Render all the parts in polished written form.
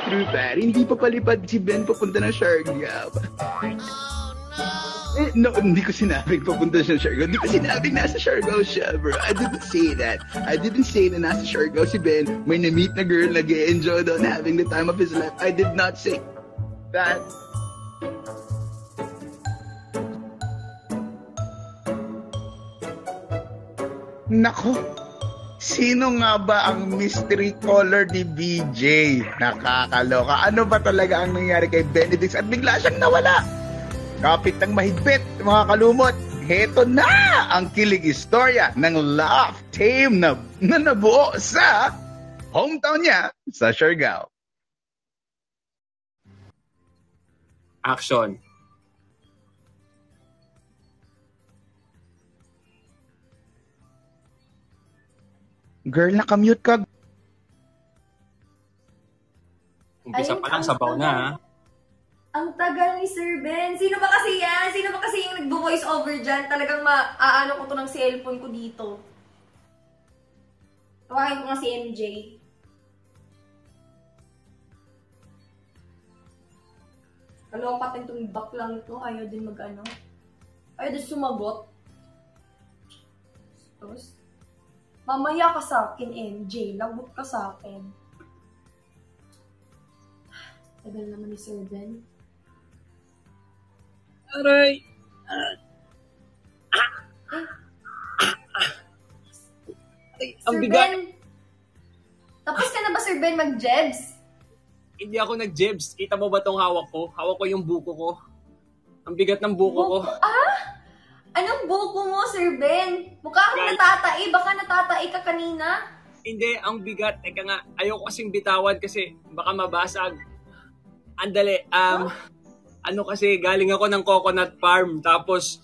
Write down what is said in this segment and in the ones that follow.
true, pare. Hindi pa palipad si Ben papunta ng Siargao. No, hindi ko sinabing papunta siya ng Siargao. Hindi ko sinabing nasa Siargao siya, bro. I didn't say that. I didn't say na nasa Siargao si Ben. May na-meet na girl, nag-enjoy doon, having the time of his life. I did not say that. Nako, sino nga ba ang mystery caller ni BJ? Nakakaloka. Ano ba talaga ang nangyari kay Benedict at bigla siyang nawala? Kapit ng mahigpit, mga kalumot. Heto na ang kilig istorya ng love team na nabuo sa hometown niya sa Siargao. Action. Girl, nakamute ka. Umpisa pa lang, sabaw na ha. Ang tagal ni Sir Ben. Sino ba kasi yan? Sino ba kasi yung nagbo-voice over dyan? Talagang maaano ko to ng cellphone ko dito. Tawagin ko nga si MJ. Kalokatin itong baklang ito. Ayaw din mag-ano. Ayaw din sumagot. Tapos, mamaya ka sa akin, MJ. Lagot ka sa akin. Tagal naman ni Sir Ben. Aray! Ang Sir bigat. Ben, tapos ka na ba, Sir Ben, mag-jebs? Hindi ako nag-jebs. Kita mo ba tong hawak ko? Hawak ko yung buko ko. Ang bigat ng buko ko. Anong buko mo, Sir Ben? Mukha kang natatai. Baka natatai ka kanina. Hindi, ang bigat. Teka nga, ayoko kasing bitawan kasi baka mabasag. Andali, ano kasi, galing ako ng coconut farm, tapos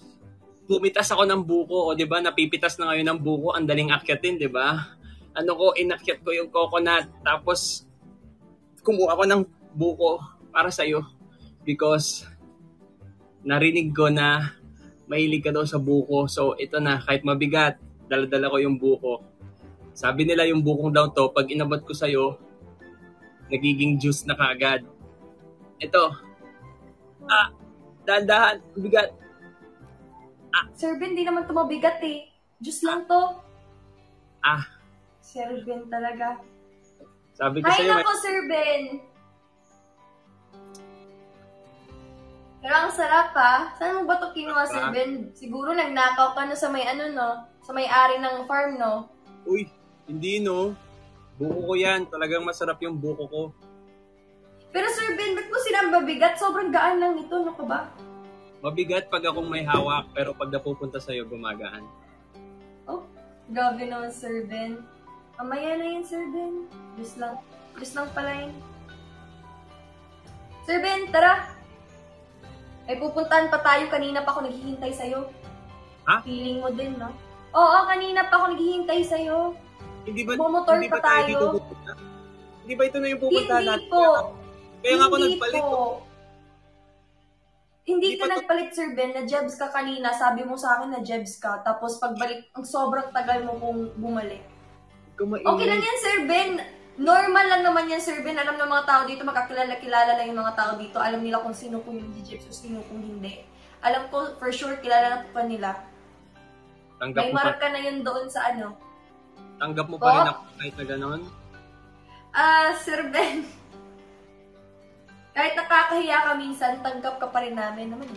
pumitas ako ng buko, o 'di ba? Napipitas na ngayon ng buko, ang daling akyatin, 'di ba? Ano ko, inakyat ko yung coconut, tapos kumuha ko ng buko para sa iyo because narinig ko na mahilig ka daw sa buko. So ito na, kahit mabigat, dala-dala ko yung buko. Sabi nila yung bukong daw to, pag inabot ko sa iyo, nagiging juice na kaagad. Ito. Dahan-dahan, bigat. Sir Ben, di naman ito mabigat eh. Diyos lang to. Sir Ben talaga. Sabi ko Hay sa'yo, nako, Sir Ben. Pero ang sarap ha. Saan mo ba ito kinuha, Sir Ben? Siguro nagnakaw ka na sa may sa may-ari ng farm, no? Uy, hindi no. Buko ko yan. Talagang masarap yung buko ko. Pero Sir Ben, ba't mo silang mabigat? Sobrang gaan lang nito, ano ka ba? Mabigat pag akong may hawak, pero pag napupunta sa'yo, gumagaan. Oh, grabe naman, Sir Ben. Mamaya na yun, Sir Ben. Diyos lang. Diyos lang pala yun. Sir Ben, tara. May pupuntahan pa tayo. Kanina pa ako naghihintay sa'yo. Ha? Feeling mo din, no? Oo, kanina pa ako naghihintay sa'yo. Hindi ba Bumotor pa tayo. Dito pupunta? Hindi ba ito na yung pupuntahan natin? Hindi po. Kaya nga ako nagpalit. Hindi ka nagpalit, Sir Ben. Na-jebs ka kanina. Sabi mo sa akin na-jebs ka. Tapos pagbalik, ang sobrang tagal mo kung bumalik. Okay lang yan, Sir Ben. Normal lang naman yan, Sir Ben. Alam ng mga tao dito, magkakilala lang yung mga tao dito. Alam nila kung sino kung yung jebs o sino kung hindi. Alam ko, for sure, kilala na pa nila. May marka na yun doon sa ano. Tanggap mo pa rin ako kahit na gano'n? Sir Ben. Kahit nakakahiya ka minsan, tanggap ka pa rin namin naman.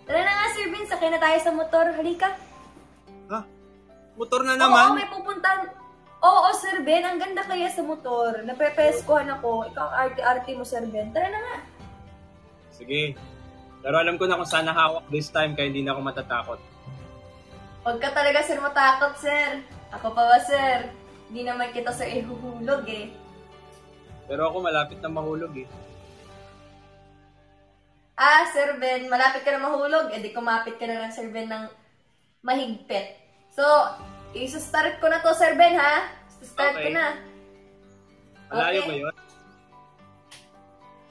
Tara na nga, Sir Ben, sakay na tayo sa motor. Halika. Ha? Motor na naman? Oo, may pupuntahan. Oo, Sir Ben, ang ganda kaya sa motor. Napepeskohan ako. Ikaw ang arte-arte mo, Sir Ben. Tara na nga. Sige. Pero alam ko na kung saan hawak this time, kaya hindi na ako matatakot. Huwag ka talaga, Sir, matakot, Sir. Ako pa ba, Sir? Hindi naman kita, Sir, ihuhulog eh. Pero ako malapit na mahulog eh. Sir Ben, malapit ka na mahulog. Eh, di kumapit ka na lang, Sir Ben, ng mahigpit. So, isa-start ko na to, Sir Ben, ha? Start ko na. Malayo ba yun?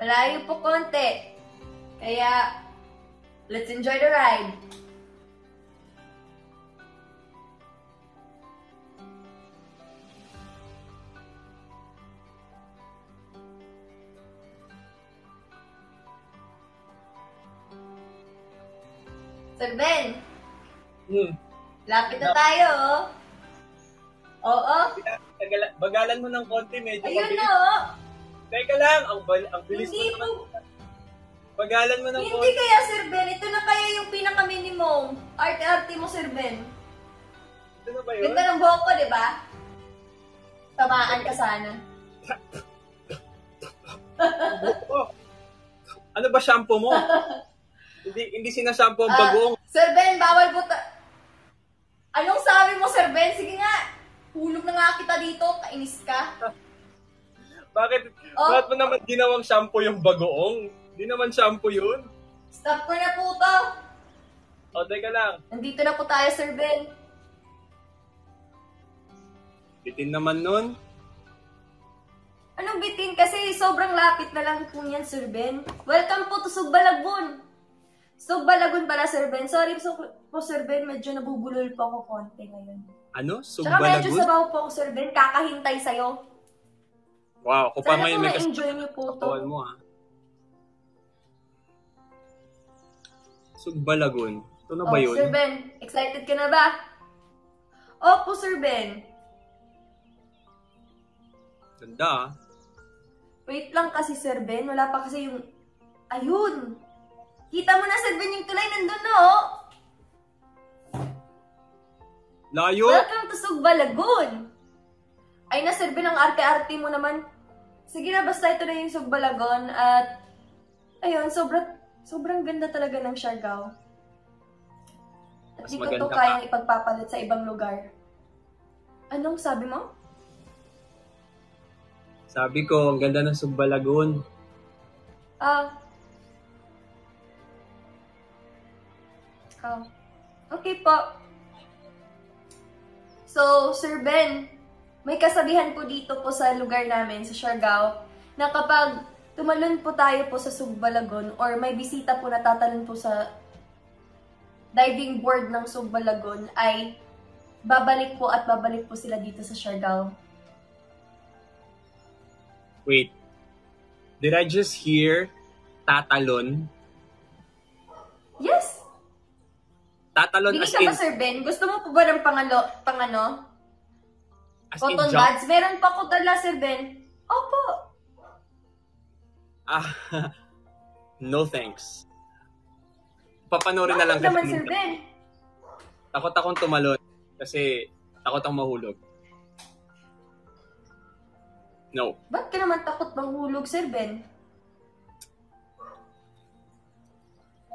Malayo po konti. Kaya, let's enjoy the ride. Sir Ben, lapit na No. tayo, oh. Oo. Bagalan mo ng konti, medyo Ayun mabilis. na, oh. Teka lang, ang bilis Hindi mo naman. po. Bagalan mo ng Hindi konti. kaya, Sir Ben. Ito na kaya yung pinaka-minimum. Arte-arte mo, Sir Ben. Ito na ba yun? Ganda ng buhok ko, di ba? Tamaan ka sana. Oh. Ano ba shampoo mo? hindi sinashampoo ang bagoong. Sir Ben, bawal po Anong sabi mo, Sir Ben? Sige nga. Hulog na nga kita dito. Kainis ka. Bakit mo naman ginawang shampoo yung bagoong? Hindi naman shampoo yun. Stop ko na po to. O, teka lang. Nandito na po tayo, Sir Ben. Bitin naman nun. Anong bitin? Kasi sobrang lapit na lang po yan, Sir Ben. Welcome po to Sugbalagbon. Sugbalagbon pala, Sir Ben. Sorry po, Sir Ben. Medyo nabubulol po ako konti ngayon. Ano? Tsaka medyo Sugbalagun? sabaw po ako, Sir Ben. Kakahintay sa'yo. Wow, kung pa Sana may po may ma-enjoy niyo po to. kasawal mo, ha? Sugbalagun. Ito na ba yun? Sir Ben, excited ka na ba? Opo, Sir Ben. Ganda, ah. Wait lang kasi, Sir Ben. Wala pa kasi yung... Ayun! Kita mo na, Sir Ben, yung tulay nandun na, oh! Layo! Welcome to Sugbalagon! Ay na, Sir Ben, ang arte-arte mo naman. Sige na, basta ito na yung Sugbalagon. At, ayun, sobrang ganda talaga ng Siargao. At Mas di ko maganda to pa. kayang ipagpapalit sa ibang lugar. Anong sabi mo? Sabi ko, ang ganda ng Sugbalagun. Okay po. So, Sir Ben, may kasabihan po dito po sa lugar namin, sa Siargao, na kapag tumalon po tayo po sa Sugbalagon or may bisita po na tatalon po sa diving board ng Sugbalagon, ay babalik po sila dito sa Siargao. Wait. Did I just hear tatalon? Yes! Tatalon Bili as ka in... ba, Sir Ben? Gusto mo po ba ng pangano? As in Cotton jump? buds? Meron pa ko dala, Sir Ben. Opo. No thanks. Papanorin na lang Bakit naman, kasi. Sir Ben? Takot akong tumalon kasi takot akong mahulog. No. Ba't ka naman takot manghulog, Sir Ben?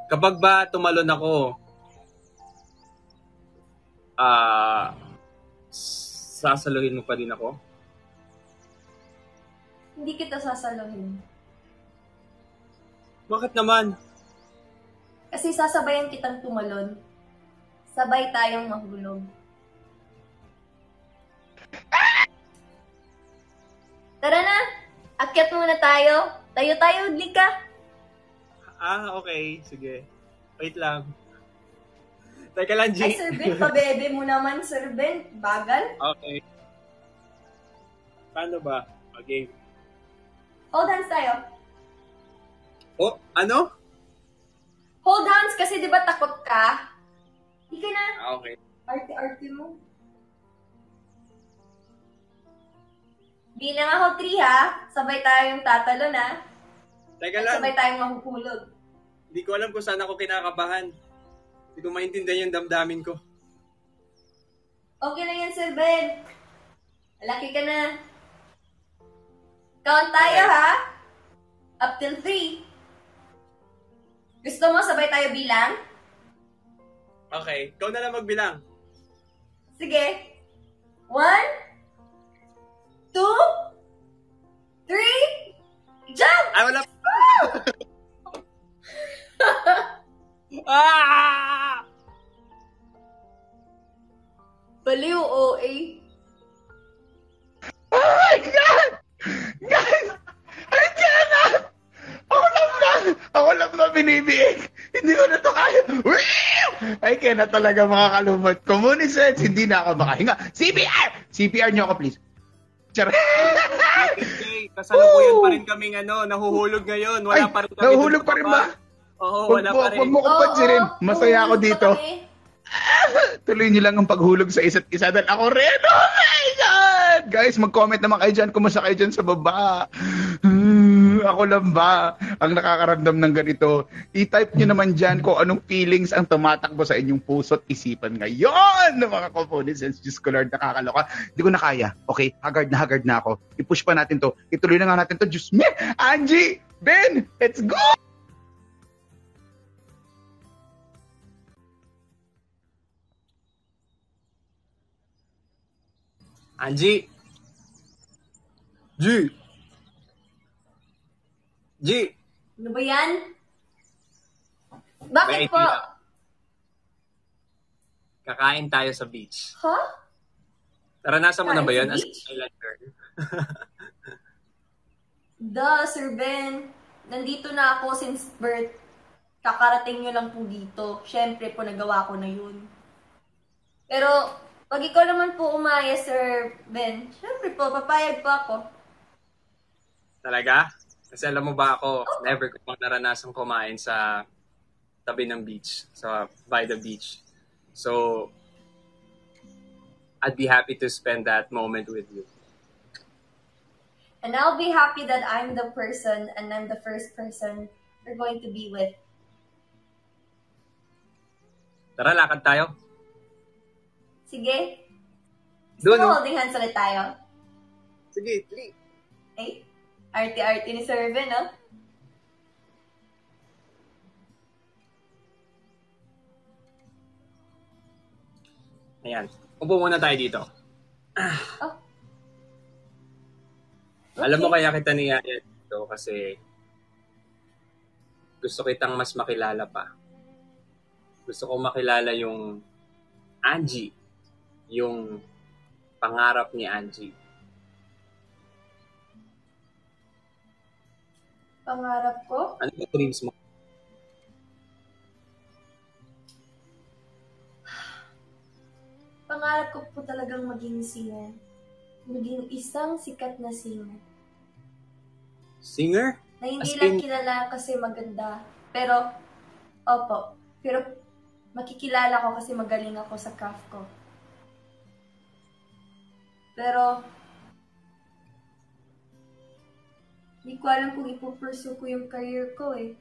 Kapag ba tumalon ako, sasaluhin mo pa din ako? Hindi kita sasaluhin. Bakit naman? Kasi sasabayan kitang tumalon. Sabay tayong mahulog. Tara na! Akyat muna tayo. Tayo, hudlig ka. Okay. Sige. Wait lang. Teka lang, G. Ay, Sir Ben, pabebe mo naman, Sir Ben. Bagal. Okay. Paano ba? Okay. Hold hands tayo. Oh, ano? Hold hands kasi di ba takot ka? Di ka na. Okay. Arte-arte mo. Bilang ako 3 ha. Sabay tayong tatalon ha. Teka At lang. sabay tayong mahuhulog. Hindi ko alam kung saan ako kinakabahan. Hindi ko maintindihan yung damdamin ko. Okay lang yan, Sir Ben. Malaki ka na. Count tayo Okay. ha. Up till 3. Gusto mo sabay tayo bilang? Okay. Ikaw na lang magbilang. Sige. 1, 2, 3, jump! Ay, wala. Ah! Baliw, OA. Oh my God! Guys! Ay, na! Ako lang na binibiig! Hindi ko na to kaya! Ay, kaya na talaga makakalumot. Communisets, hindi na ako makahinga. CPR! CPR nyo ako, please. Charot. Okay, kasalukuyan pa rin kaming nahuhulog ngayon. Wala Ay, pa rin kami. nahuhulog dun pa rin baba. ba? Oo, wala pa rin. Huwag mo ko pansinin. Masaya ako dito. Kami. Tuloy niyo lang ang paghulog sa isa't isa dahil ako rin. Oh my God! Guys, mag-comment naman kayo dyan. Kumusta kayo dyan sa baba? Ako lang ba ang nakakaramdam ng ganito? I-type nyo naman dyan kung anong feelings ang tumatakbo sa inyong puso at isipan ngayon ng mga components. Diyos ko Lord, nakakaloka. Hindi ko na kaya. Okay, haggard na ako. I-push pa natin to. Ituloy na nga natin to. Diyos me! Angie! Ben! Let's go! Angie! G! Ano ba yan? Bakit May po? idea. Kakain tayo sa beach. Huh? Naranasan mo na ba Kain yun sa as beach? an islander? Sir Ben. Nandito na ako since birth. Kakarating nyo lang po dito. Siyempre po, nagawa ko na yun. Pero, pag ikaw naman po umaya, Sir Ben, siyempre po, papayag po ako. Talaga? Kasi alam mo ba ako, never ko pang naranasang kumain sa tabi ng beach. By the beach. So, I'd be happy to spend that moment with you. And I'll be happy that I'm the person and I'm the first person you're going to be with. Tara, lakad tayo. Sige? Doon, Gusto mo no? holding hands ulit tayo? Sige, three. Eh, arty-arty ni Sir Ben, no? Ayan. Upo muna tayo dito. Oh. Alam mo kaya kita niyaya dito kasi gusto kitang mas makilala pa. Gusto ko makilala yung Angie. Yung pangarap ni Angie. Pangarap ko? Ano yung dreams mo? Pangarap ko po talagang maging singer. Maging isang sikat na singer. Singer? Na hindi As lang in- kilala kasi maganda. Pero, opo. Pero, makikilala ko kasi magaling ako sa craft ko. Pero, hindi ko alam kung ipupursue ko yung career ko eh.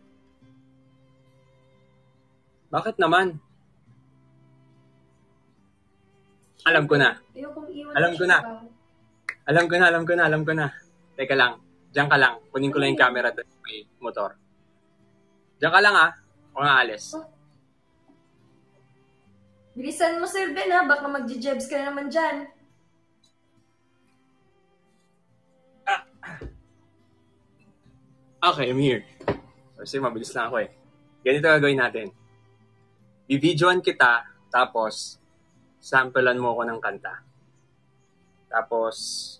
Bakit naman? Alam ko na. Ayokong iwan Alam ko na. siya. Alam ko na. Teka lang. Diyan ka lang. Kunin ko lang yung camera at may motor. Diyan ka lang o nga alis. Bilisan mo, Sir Ben, ha? Baka magje-jebs ka na naman dyan. Okay, I'm here. Kasi mabilis lang ako eh. Ganito gagawin natin. Bibidyoan kita, tapos samplean mo ako ng kanta. Tapos,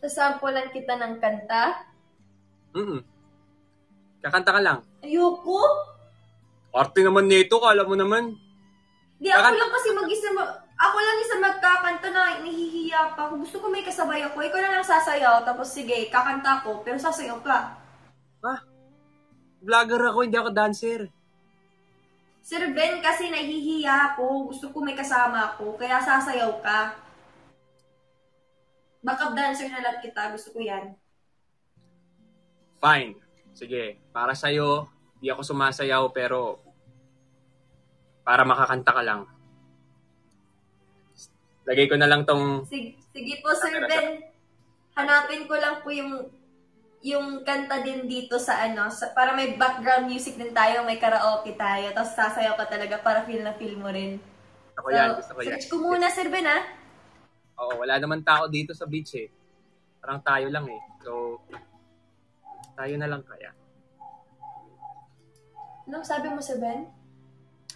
Sasampulan kita ng kanta. kakanta ka lang. Ayoko. Arte naman nito, kala mo naman. Di ako lang kasi ako lang isa magkakanta na nahihiya pa. Kung gusto ko may kasabay ako, ikaw na lang sasayaw. Tapos sige, kakanta ko, pero sasayaw ka. Vlogger ako, hindi ako dancer. Sir Ben, kasi nahihiya ako. Gusto ko may kasama ako, kaya sasayaw ka. Backup dancer na lang kita. Gusto ko yan. Fine. Sige, para sa'yo, di ako sumasayaw pero para makakanta ka lang. Lagay ko na lang tong... Sige po, Sir Ben. Hanapin ko lang po yung kanta din dito sa para may background music din tayo, may karaoke tayo, tapos sasayaw ka talaga para feel na feel mo rin. Gusto ko yan. Search ko muna, Sir Ben, ha? Oo, wala naman tao dito sa beach eh. Parang tayo lang eh. So, tayo na lang kaya. Anong sabi mo, Sir Ben?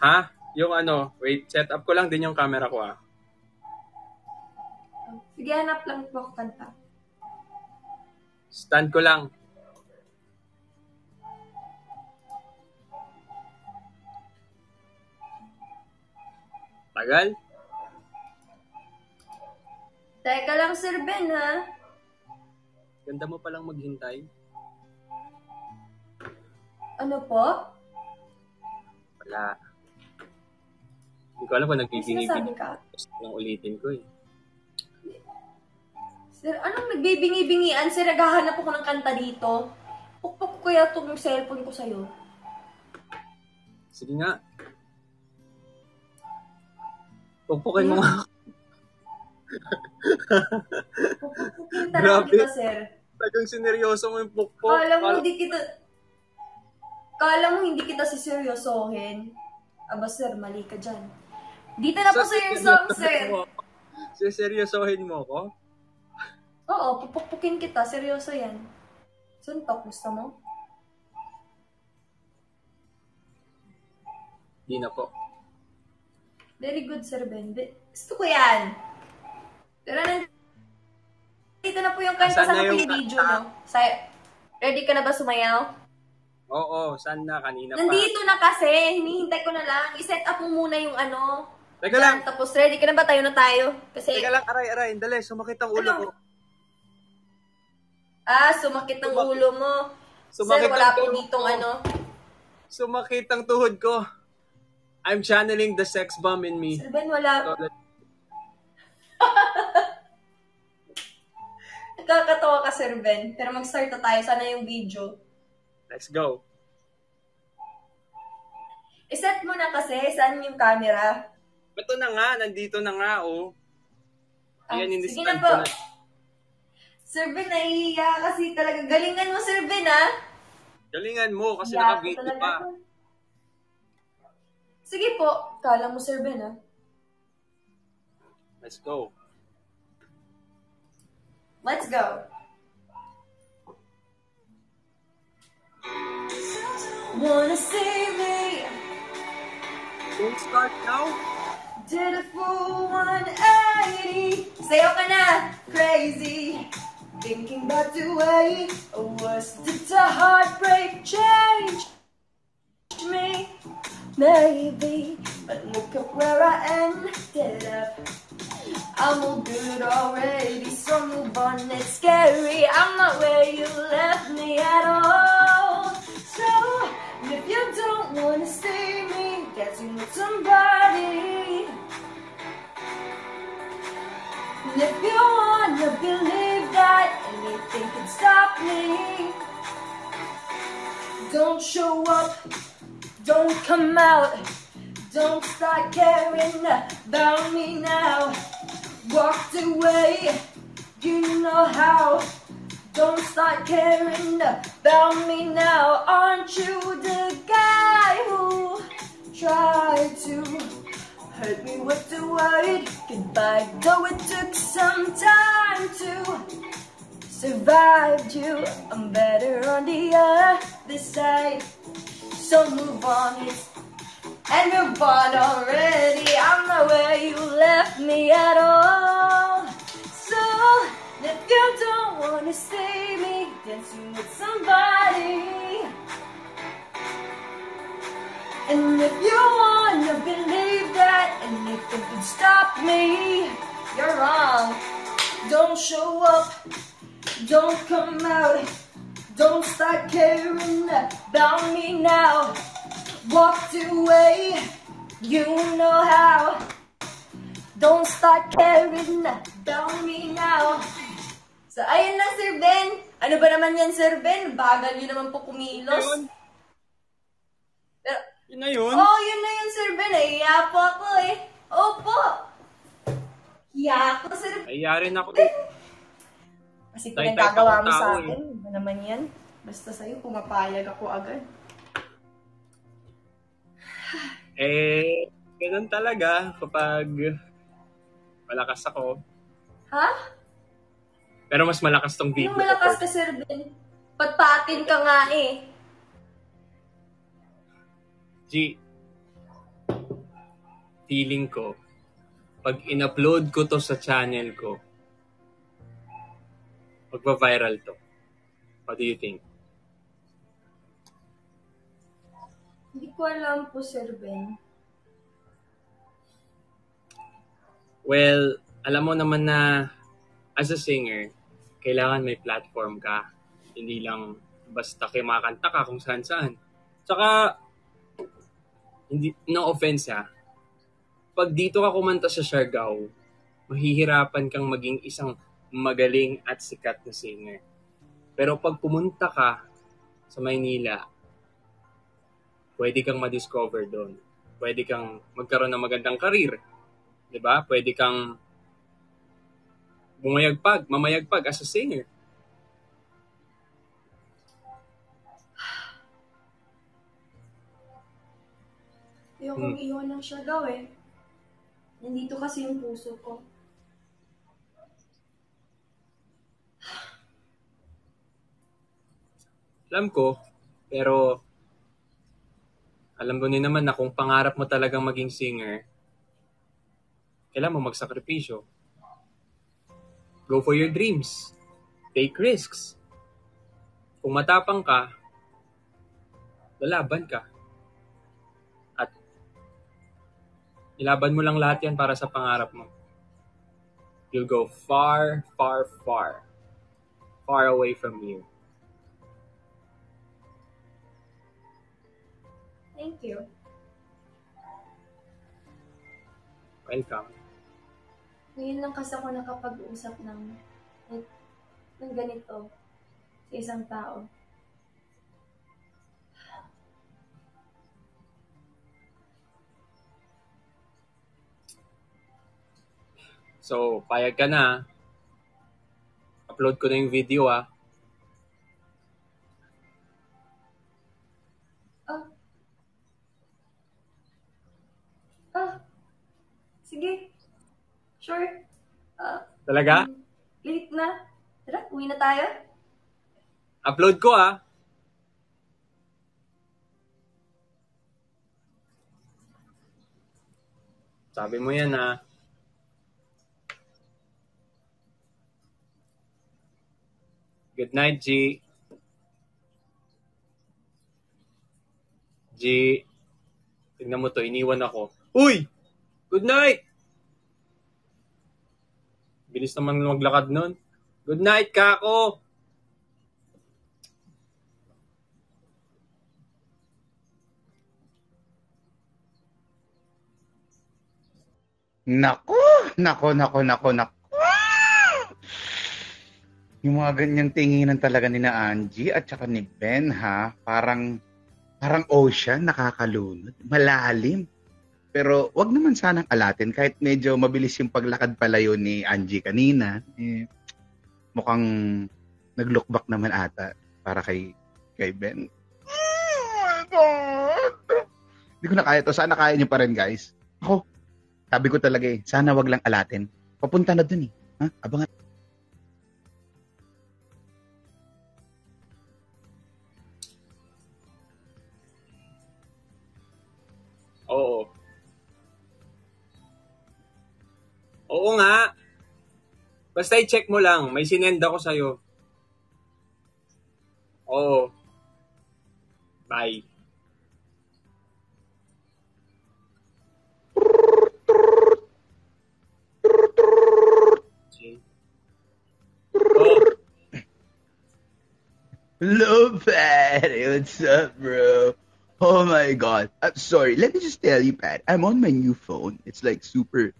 Ha? Yung wait, set up ko lang din yung camera ko Sige, hanap lang po ako kanta. Stand ko lang. Tagal? Teka lang, Sir Ben, ha? Ganda mo palang maghintay. Ano po? Wala. Hindi ko alam kung Sinasabi ka? Gusto lang ulitin ko eh. Sir, anong nagbibingi-bingian? Sir, naghahanap ako ng kanta dito. Pukpok ko kaya itong cellphone ko sa'yo. Sige nga. Pukpukin mo nga. Pukpukin talaga kita, sir. Talagang sineryoso mo yung pukpok. Kala mo hindi kita siseryosohin. Aba, sir, mali ka dyan. Dito na po sa your song, sir. Siseryosohin mo ko? Oo, pupukpukin kita. Seryoso yan. Suntok, gusto mo? Di na po. Very good, Sir Ben. Gusto ko yan. Pero nandito na po yung kanta. Saan na po yung video, no? Ready ka na ba sumayaw? Oo, saan na? Kanina pa. Nandito na kasi. Hinihintay ko na lang. I-set up mo muna yung ano. Teka lang. Tapos ready ka na ba? Tayo na tayo. Kasi... Teka lang, aray. Dali, sumakit ang ulo ko. Sumakit ang ulo mo. Sumakit Sir, wala ang po tuhod ditong ko. ano. Sumakit ang tuhod ko. I'm channeling the sex bomb in me. Sir Ben, wala. Nakakatawa ka, Sir Ben. Pero mag-start na tayo. Sana yung video. Let's go. I-set mo na kasi. Saan yung camera? Ito na nga. Nandito na nga, oh. Ayan, Sige na po. Sir Ben, nahihiya kasi talaga. Galingan mo, Sir Ben, ha? Galingan mo kasi Yeah, naka-video pa. Sige po. Kala mo, Sir Ben, ha? Let's go. Let's go. Wanna see me? Don't start now. Did a full 180. Sayo ka na. Crazy. Thinking about the way I was. Did the heartbreak change me? Maybe. But look at where I ended up. I'm all good already, so move on, it's scary. I'm not where you left me at all. So, if you don't wanna see me dancing with somebody, and if you wanna believe that anything can stop me, don't show up, don't come out, don't start caring about me now. Walked away, you know how. Don't start caring about me now. Aren't you the guy who tried to hurt me with the word goodbye? Though it took some time to survive you, I'm better on the other side. So move on, and move on already. I'm not where you left me at all. So, if you don't wanna see me dancing with somebody, and if you wanna believe that anything can stop me, you're wrong. Don't show up, don't come out, don't start caring about me now. Walked away, you know how. Don't start caring about me now. So, ayun lang, Sir Ben. Ano ba naman yan, Sir Ben? Bagal yun naman po kumilos. Yun. Pero, Yun na yun. oh, yun na yun, Sir Ben. Nahiya po ako eh. Opo. Hiya ako, Sir Ben. Nahiya rin ako. Kasi Tay-tay pinagagawa pa mo akong sa tao akin. Ano naman yan? Basta sa'yo, pumapayag ako agad. Ganun talaga kapag malakas ako. Ha? Pero mas malakas tong video. Yung malakas ka, Sir Ben. Patpatin ka nga eh. G, feeling ko, pag in-upload ko to sa channel ko, magpa-viral to. What do you think? Hindi ko alam po, Sir Ben. Well, alam mo naman na as a singer, kailangan may platform ka. Hindi lang basta kumakanta ka kung saan-saan. Tsaka, hindi, no offense ha, pag dito ka kumanta sa Siargao, mahihirapan kang maging isang magaling at sikat na singer. Pero pag pumunta ka sa Maynila, pwede kang ma-discover doon. Pwede kang magkaroon ng magandang karir. 'Di ba? Pwede kang mamayagpag as a singer. Ayokong iwan ng Siargao eh. Nandito kasi yung puso ko. Alam ko, pero alam mo din naman na kung pangarap mo talagang maging singer, kailangan mo magsakripisyo. Go for your dreams. Take risks. Kung matapang ka, lalaban ka. At ilaban mo lang lahat yan para sa pangarap mo. You'll go far, far, far. Far away from here. Thank you. Welcome. Ngayon lang kasi ako nakapag-usap ng ganito sa isang tao. So, payag ka na. Upload ko na yung video ah. Sige. Sure. Talaga? Late na. Tara, uwi na tayo. Upload ko ah. Sabi mo yan ah. Good night, G. G. Tignan mo to, iniwan ako. Uy! Good night! Bilis naman maglakad nun. Good night, Kako! Nako. Yung mga ganyang tinginan talaga ni na Angie at saka ni Ben ha, parang ocean, nakakalunod, malalim. Pero wag naman sanang alatin kahit medyo mabilis yung paglakad palayo ni Angie kanina. Mukhang nag-look back naman ata para kay Ben. Oh my God! Hindi ko na kaya to. Sana kaya niyo pa rin, guys. Ako, sabi ko talaga sana wag lang alatin. Papunta na dun Ha? Abangan. Oo. Oo nga. Basta i-check mo lang. May sinend ako sa'yo. Oo. Bye. Oh. Hello, Patty. What's up, bro? Oh my God. I'm sorry. Let me just tell you, Pat. I'm on my new phone. It's like super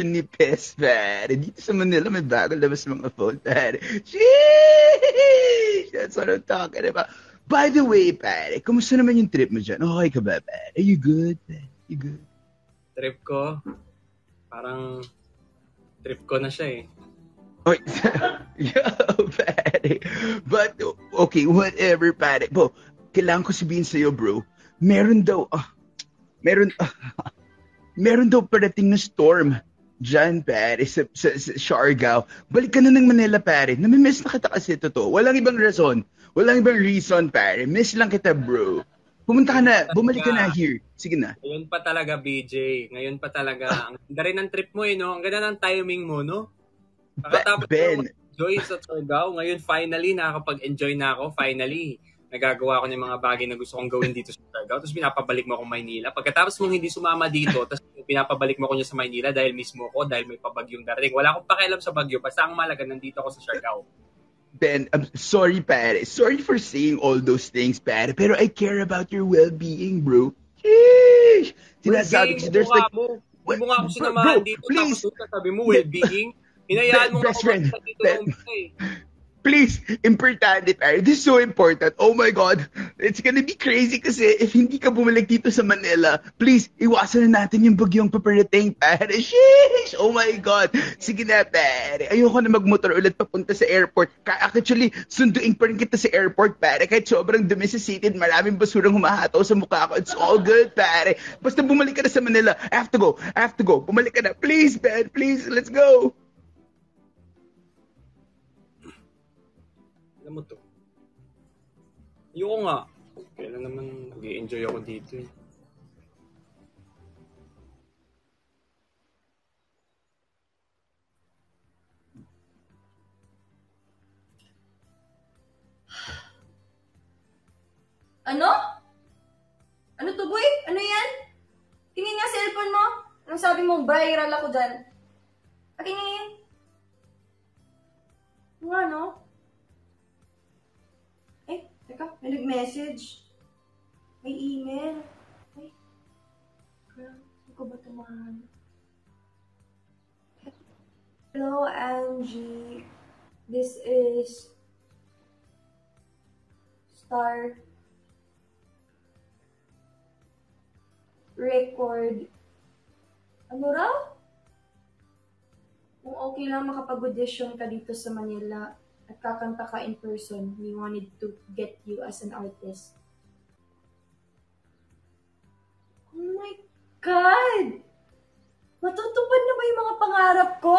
nipis, Pat. Dito sa Manila, may bago labas mga phone, Pat. Sheesh! That's what I'm talking about. By the way, Pat, kumusta naman yung trip mo dyan? Okay ka ba, Pat? Are you good, Pat? You good? Trip ko? Parang trip ko na siya eh. Oh, yo, Patty. But, okay, whatever, Patty. Bo, kailangan ko sabihin sa'yo, bro. Meron daw parating na storm dyan, Patty, sa Siargao. Balik ka na ng Manila, Patty. Namimiss na kita kasi totoo. Walang ibang reason, Patty. Miss lang kita, bro. Pumunta ka na, bumalik ka na here. Sige na. Ngayon pa talaga, BJ. Ngayon pa talaga. Ang ganda rin ng trip mo no? Ang ganda ng timing mo, no? Pakatapos Ben. Enjoy sa Siargao. Ngayon, finally, nakakapag-enjoy na ako. Finally, nagagawa ko ng mga bagay na gusto kong gawin dito sa Siargao. Tapos pinapabalik mo akong Maynila. Pagkatapos mong hindi sumama dito, tapos pinapabalik mo ko niya sa Maynila dahil mismo ko, dahil may pabagyong darating. Wala akong pakialam sa bagyo. Basta ang malaga, nandito ako sa Siargao. Ben, I'm sorry, Patty. Sorry for saying all those things, Patty. Pero I care about your well-being, bro. Sheesh! Sinasabi Well-being ko, mo there's like, mo. Hindi mo nga ako sinamahan bro, dito, tapos please, sabi mo well-being. Hinayaan mo nga best ako friend, makita dito na umpisa eh. please, importante, pare. This is so important. Oh my God. It's gonna be crazy kasi if hindi ka bumalik dito sa Manila, please, iwasan na natin yung bagyong paparating, pare. Sheesh! Oh my God. Sige na, pare. Ayoko na magmotor ulit papunta sa airport. Actually, sunduin pa rin kita sa airport, pare. Kahit sobrang dumi sa city, maraming basurang humahataw sa mukha ko. It's all good, pare. Basta bumalik ka na sa Manila. I have to go. Bumalik ka na. Please, man. Please, let's go. Alam mo to. Ayoko nga. Kailan naman nag-i-enjoy ako dito eh. Ano? Ano to, boy? Ano yan? Tingin nga cellphone mo. Anong sabi mo, viral ako dyan? Akin nga yan. Ano? Eh, teka, may nag-message. May email. Ay, saan ko ba tumahan? Hello, Angie. This is Star Record. Ano raw? Kung okay lang makapag-audition ka dito sa Manila at kakanta ka in person, we wanted to get you as an artist. Oh my God! Matutupad na ba yung mga pangarap ko?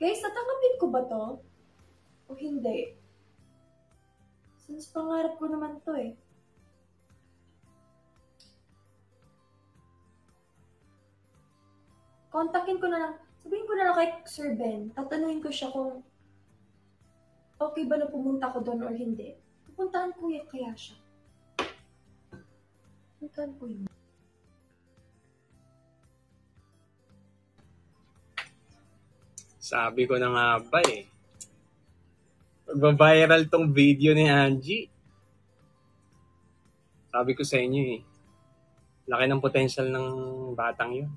Guys, tatanggapin ko ba to? O hindi? Since pangarap ko naman to eh. Kontakin ko na lang, sabihin ko na lang kay Sir Ben, tatanungin ko siya kung okay ba na pumunta ko doon or hindi. Pupuntahan ko kaya siya. Pupuntahan ko yun. Sabi ko na nga ba eh. Magba-viral tong video ni Angie. Sabi ko sa inyo eh. Laki ng potential ng batang yun.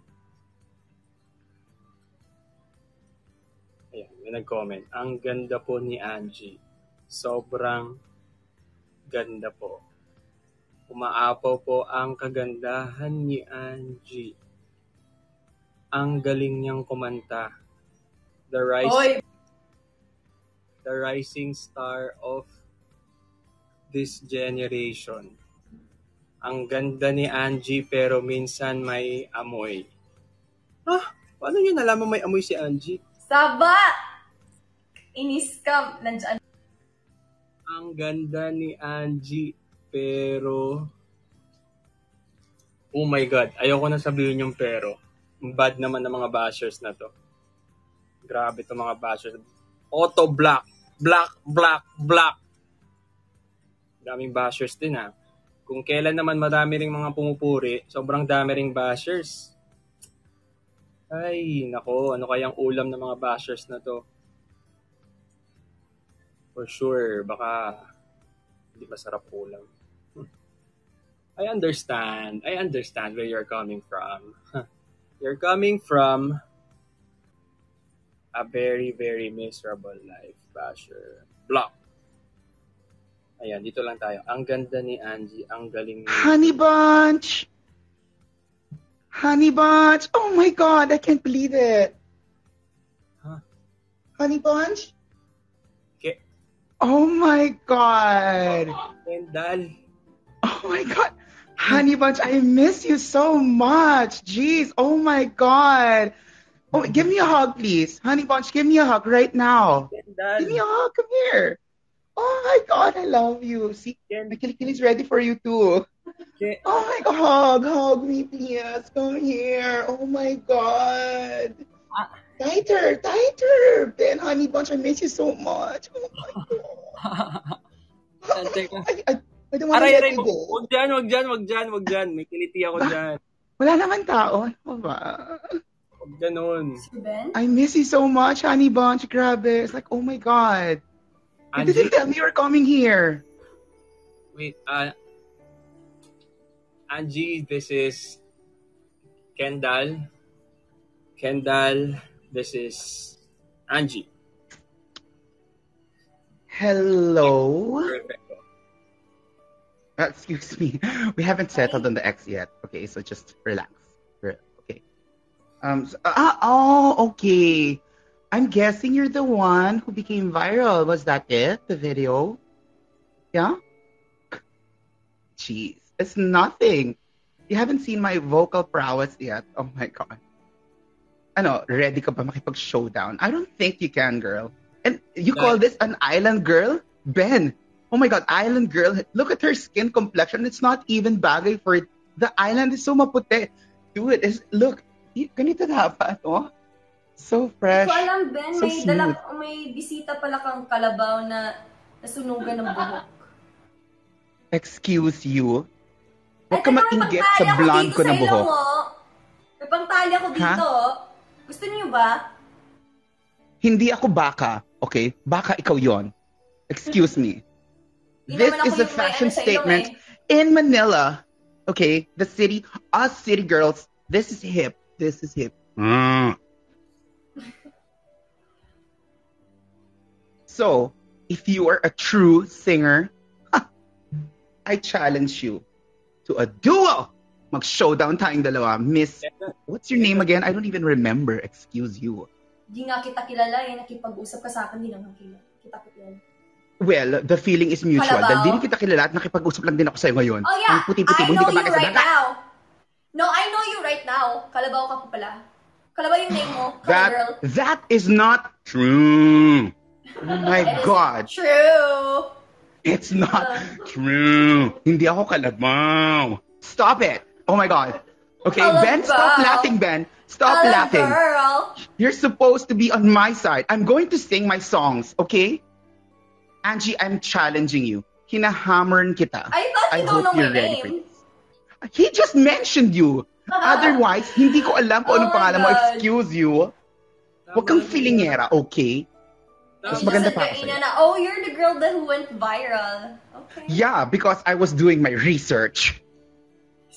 Ayan, may nag-comment. Ang ganda po ni Angie. Sobrang ganda po. Umaapaw po ang kagandahan ni Angie. Ang galing niyang kumanta. The rising star of this generation. Ang ganda ni Angie pero minsan may amoy. Paano niyo nalaman may amoy si Angie? Saba! Inis-scam. Nandiyan. Ang ganda ni Angie pero... Oh my God. Ayoko na sabihin yung pero. Bad naman ng mga bashers na to. Grabe to mga bashers. Auto black. Black. Daming bashers din ha. Kung kailan naman madami ring mga pumupuri, sobrang dami ring bashers. Ay, nako, ano kayang ulam ng mga bashers na to? For sure, baka hindi masarap ulam. I understand where you're coming from. You're coming from a very, very miserable life, basher. Block. Ayan, dito lang tayo. Ang ganda ni Angie, ang galing ni... Honey Bunch! Oh my God, I can't believe it. Huh? Honey Bunch? Okay. Oh my God. Kendall. Oh my God. Honey Bunch, I miss you so much. Jeez, oh my God. Oh, give me a hug, please. Honey Bunch, give me a hug right now. Kendall. Give me a hug. Come here. Oh my God, I love you. See, my kilikili is ready for you too. Oh my God, hug me, please. Come here. Oh my God. Tighter. Ben, Honey Bunch, I miss you so much. Oh my God. I don't want to let you go. Wag dyan. May kiliti ako dyan. Wala naman tao. Ano ba? Huwag ganun. Si Ben? I miss you so much, Honey Bunch. Grabe. It's like, oh my God. You didn't tell me you were coming here. Wait, Angie, this is Kendall. Kendall, this is Angie. Hello? Perfecto. Excuse me. We haven't settled on the X yet. Okay, so just relax. Okay. Okay. I'm guessing you're the one who became viral. Was that it? The video? Yeah? Jeez. It's nothing. You haven't seen my vocal prowess yet. Oh my God. Ready ka ba makipag-showdown? I don't think you can, girl. And you call this an island girl? Ben, oh my God, island girl. Look at her skin complexion. It's not even bagay for it. The island is so maputi. Dude, look. Ganito dapat, oh. So fresh. Hindi ko alam, Ben. So may bisita pala kang kalabaw na nasunugan ng buhok. Excuse you? Huwag ka mainggit sa blonde ko na buhok. May pangtali ako dito. Gusto niyo ba? Hindi ako baka, okay? Baka ikaw yon. Excuse me. This is a fashion statement in Manila. Okay? The city, us city girls, this is hip. This is hip. So, if you are a true singer, I challenge you to a duel. Mag-showdown tayong dalawa. Miss, what's your name again? I don't even remember. Excuse you. Di nga kita kilala eh. Nakipag-usap ka sa akin, di naman kita kilala. Well, the feeling is mutual. Dahil di rin kita kilala at nakipag-usap lang din ako sa'yo ngayon. Oh yeah, ang puti-puti I mo, know hindi ka you right now. No, I know you right now. Kalabaw ka po pala. Kalabaw yung name mo. Girl. That is not true. Oh my God. True. It's not true. Hindi ako kalabaw. Stop it. Oh my God. Okay, Kalabaw. Ben, stop laughing, Ben. Stop laughing. Girl. You're supposed to be on my side. I'm going to sing my songs, okay? Angie, I'm challenging you. Hinahammeran kita. I thought you don't know my Ready name. for He just mentioned you. Otherwise, hindi ko alam kung anong pangalan mo. Excuse you. Huwag kang feelingera, okay? Mas maganda pa ako sa'yo. Oh, you're the girl that went viral. Okay. Yeah, because I was doing my research.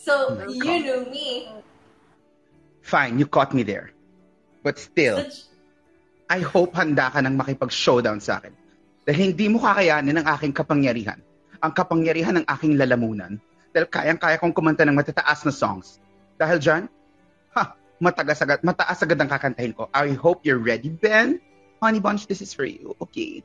So, you knew me. Fine, you caught me there. But still, I hope handa ka nang makipag-showdown sa akin. Dahil hindi mo kakayanin ang aking kapangyarihan. Ang kapangyarihan ng aking lalamunan. Dahil kayang-kaya kong kumanta ng matataas na songs. Dahil dyan, mataas agad ang kakantahin ko. I hope you're ready, Ben. Honey Bunch, this is for you. Okay.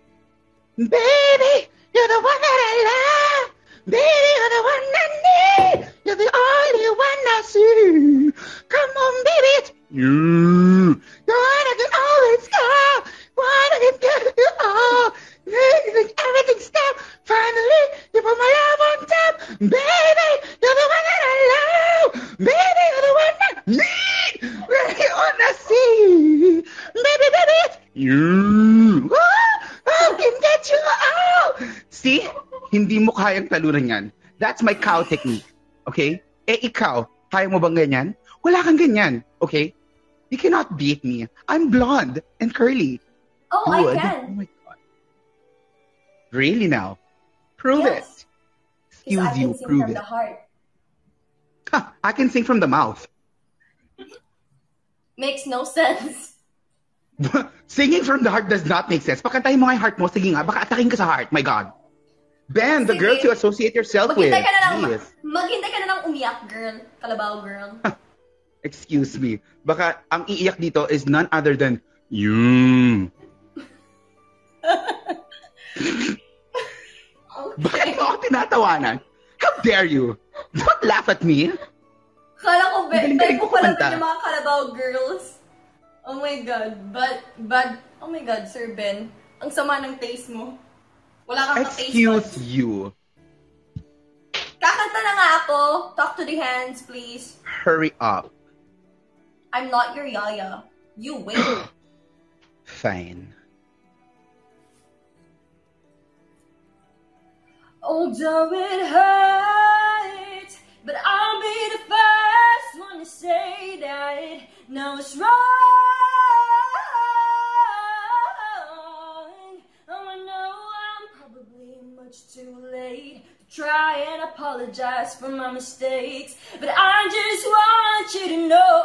Baby, you're the one that I love. Baby, you're the one I need. You're the only one I see. Come on, baby, it's you. The one I can always call. One I can get you all. Everything stop. Finally, you put my love on top. Baby, you're the one that I love. Baby, you're the one I need. Baby, on the sea. Baby, it's you. I can get you out. See? Hindi mo kayang talunan yan. That's my cow technique. Okay? Ikaw, kaya mo bang ganyan? Wala kang ganyan. Okay? You cannot beat me. I'm blonde and curly. Oh, Good. I can. Oh my God. Really now? Prove it. Excuse you, prove it. I can sing from the heart. I can sing from the mouth. Makes no sense. Singing from the heart does not make sense. Pakantahin mo nga yung heart mo. Sige nga, baka atakin ka sa heart. My God. Ben, the girls you associate yourself with. Maghintay ka na lang umiyak, girl. Kalabaw, girl. Excuse me. Baka ang iiyak dito is none other than you. Bakit mo ako tinatawanan? How dare you? Don't laugh at me. Kala ko, tayo ko pala yung mga Kalabaw girls. Oh my God. But, oh my God, Sir Ben. Ang sama ng taste mo. Wala kang taste. Excuse you. Kakanta na nga ako. Talk to the hands, please. Hurry up. I'm not your yaya. You wait. Fine. Although it hurts, but I'll be the first one to say that now it's wrong. Oh, I know I'm apologize for my mistakes, but I just want you to know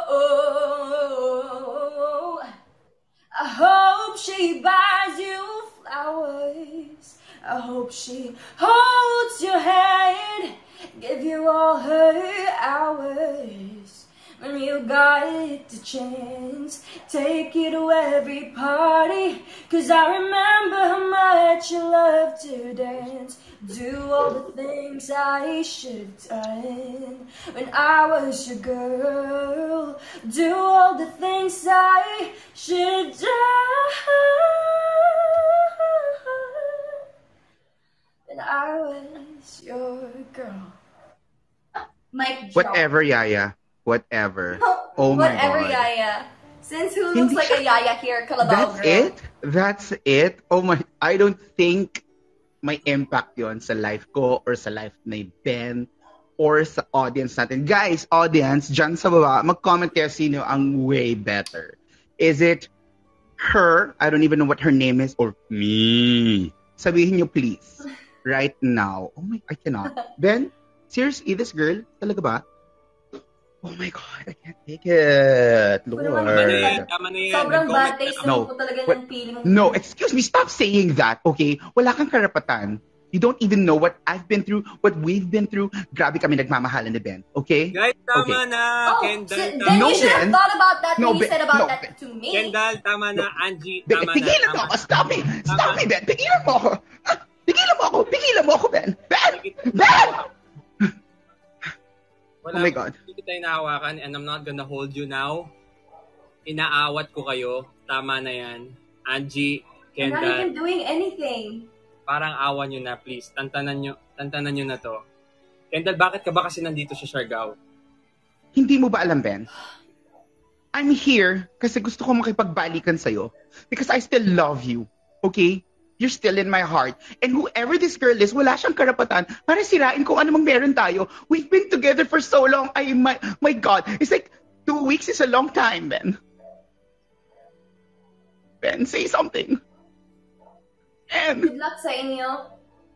I hope she buys you flowers. I hope she holds your hand, give you all her hours. When you got the chance, take you to every party, 'cause I remember how much you loved to dance. Do all the things I should have done when I was your girl. Do all the things I should have done when I was your girl. Mic drop. Whatever, Yaya. Whatever. Oh my Whatever, God. Yaya. Since who looks like a Yaya here, Kalabaw That's girl? it? That's it? Oh my, I don't think may impact yon sa life ko or sa life ni Ben or sa audience natin. Guys, audience, dyan sa baba, mag-comment kayo sino ang way better. Is it her, I don't even know what her name is, or me? Sabihin nyo please. Right now. Oh my, I cannot. Ben, seriously, this girl, talaga ba? Oh my God, I can't take it. Lord. Tama na yan. Sobrang bad taste No. naman po talaga ng feeling mo. No, excuse me, stop saying that, okay? Wala kang karapatan. You don't even know what I've been through, what we've been through. Grabe kami nagmamahalan ni Ben, okay? Guys, tama Okay. na. Oh, Kendall, then tama No, you should have Ben. thought about that No, when you Ben. said about No, that Ben. to me. Kendall, tama na. Angie, Ben, tama na. pigilan mo ako. Stop me. Stop me, Ben. Pigilan mo ako. Pigilan mo ako. Pigilan mo ako, Ben. Ben! Ben! Wala, Oh my God. Hindi kita inahawakan and I'm not gonna hold you now. Inaawat ko kayo. Tama na yan. Angie, I'm not Kendall, even doing anything. parang awa nyo na, please. Tantanan nyo na to. Kendall, bakit ka ba kasi nandito sa Siargao? Hindi mo ba alam, Ben? I'm here kasi gusto ko makipagbalikan sa'yo because I still love you, okay? You're still in my heart. And whoever this girl is, wala siyang karapatan para sirain kung ano mang meron tayo. We've been together for so long. My God. It's like 2 weeks is a long time, Ben. Ben, say something. Ben. Good luck sa inyo.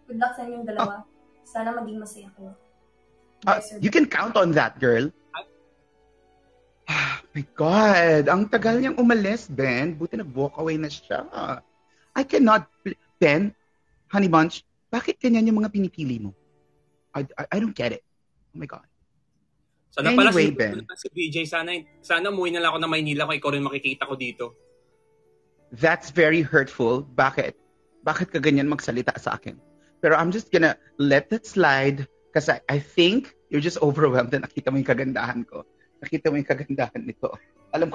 Good luck sa inyong dalawa. Sana maging masaya kayo. You can count on that, girl. My God. Ang tagal niyang umalis, Ben. Buti nag-walk away na siya. I cannot... Ben, Honey Bunch, bakit ganyan yung mga pinipili mo? I don't get it. Oh my God. Sana pala Anyway, Ben. si BJ, sana umuwi na lang ako na Maynila kung ikaw rin makikita ko dito. That's very hurtful. Bakit? Bakit ka ganyan magsalita sa akin? Pero I'm just gonna let that slide kasi I think you're just overwhelmed na nakita mo yung kagandahan ko. Nakita mo yung kagandahan nito. Alam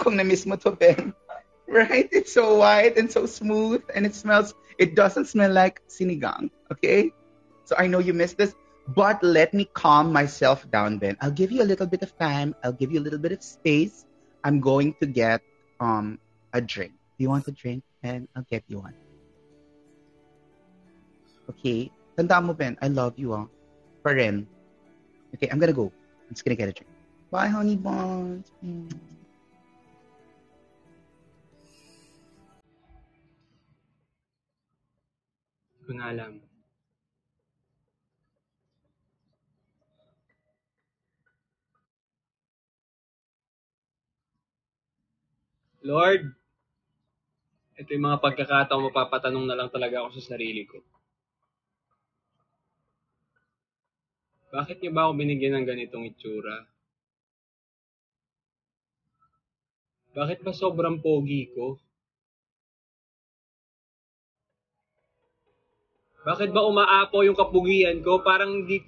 kong na-miss mo to, Ben. Right? It's so white and so smooth and it doesn't smell like sinigang. Okay? So I know you missed this, but let me calm myself down, Ben. I'll give you a little bit of time. I'll give you a little bit of space. I'm going to get a drink. Do you want a drink? And I'll get you one. Okay? Tandaan mo, Ben. I love you, Pa rin. Okay, I'm gonna go. I'm just gonna get a drink. Bye, honey buns. Hindi ko na alam. Lord, ito yung mga pagkakataong mapapatanong na lang talaga ako sa sarili ko. Bakit niyo ba ako binigyan ng ganitong itsura? Bakit ba sobrang pogi ko? Bakit ba umaapo yung kapugian ko? Parang hindi...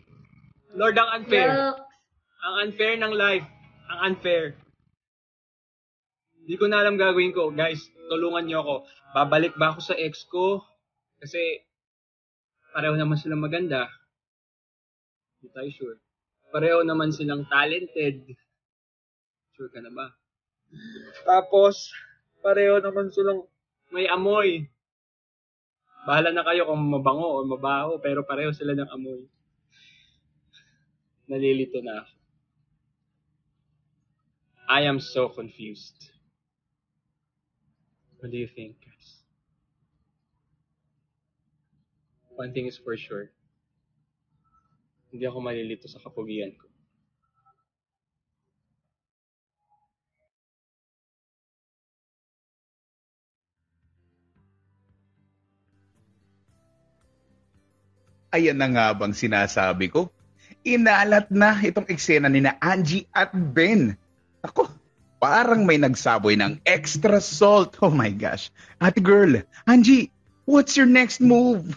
Lord, ang unfair. Ang unfair ng life. Ang unfair. Hindi ko na alam gagawin ko. Guys, tulungan niyo ako. Babalik ba ako sa ex ko? Kasi pareho naman silang maganda. Hindi tayo sure. Pareho naman silang talented. Sure ka na ba? Tapos, pareho naman silang may amoy. Bahala na kayo kung mabango o mabaho, pero pareho sila ng amoy. Nalilito na ako. I am so confused. What do you think, guys? One thing is for sure. Hindi ako malilito sa kapugian ko. Ayan na nga bang sinasabi ko? Inalat na itong eksena ni na Angie at Ben. Ako, parang may nagsaboy ng extra salt. Oh my gosh. Ate girl, Angie, what's your next move?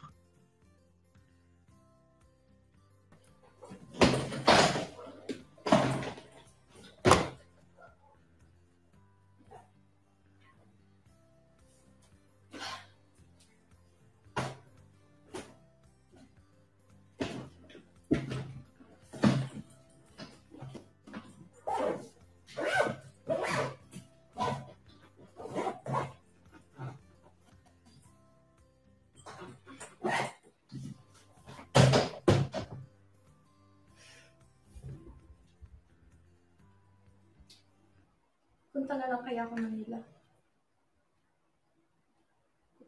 Punta na lang kaya ako Manila.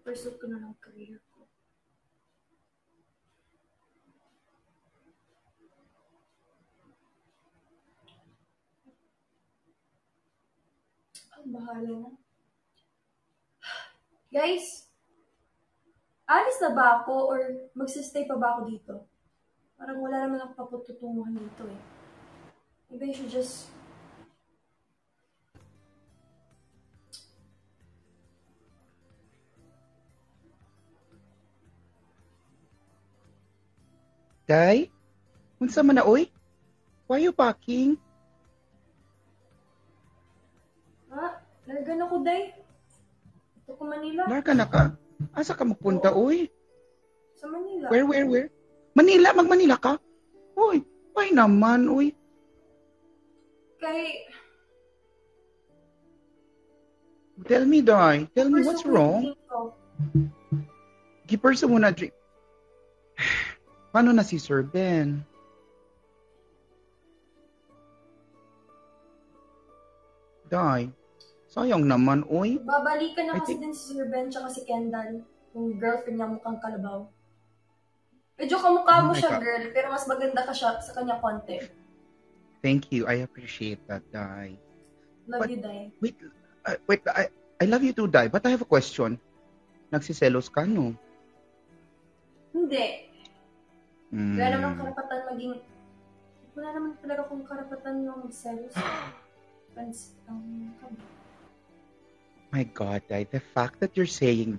Pursue ko na lang career ko. Ang bahala na. Guys, alis na ba ako or magsistay pa ba ako dito? Parang wala naman ako papututunguhan dito eh. Maybe I should just... Day? Unsa man na, oy? Why you packing? Largan ako, Day. Ito ko Manila. Larga na ka. Asa ka magpunta, oy? Sa Manila. Where? Manila? Mag-Manila ka? Uy, why naman, uy? Kay... Tell me, Day. Tell me what's wrong. Gipersa mo na drink. Paano na si Sir Ben? Day, sayang naman, uy. Babalikan na kasi din si Sir Ben tsaka si Kendall. Yung girlfriend niya mukhang kalabaw. Medyo kamukha mo siya, girl. Pero mas maganda ka siya sa kanya konti. Thank you. I appreciate that, Day. Love you, Day. Wait. I love you too, Day. But I have a question. Nagsiselos ka, no? Hindi. Wala naman karapatan maging... Wala naman talaga kung karapatan ng magselos. Friends lang kami. My God, Day. The fact that you're saying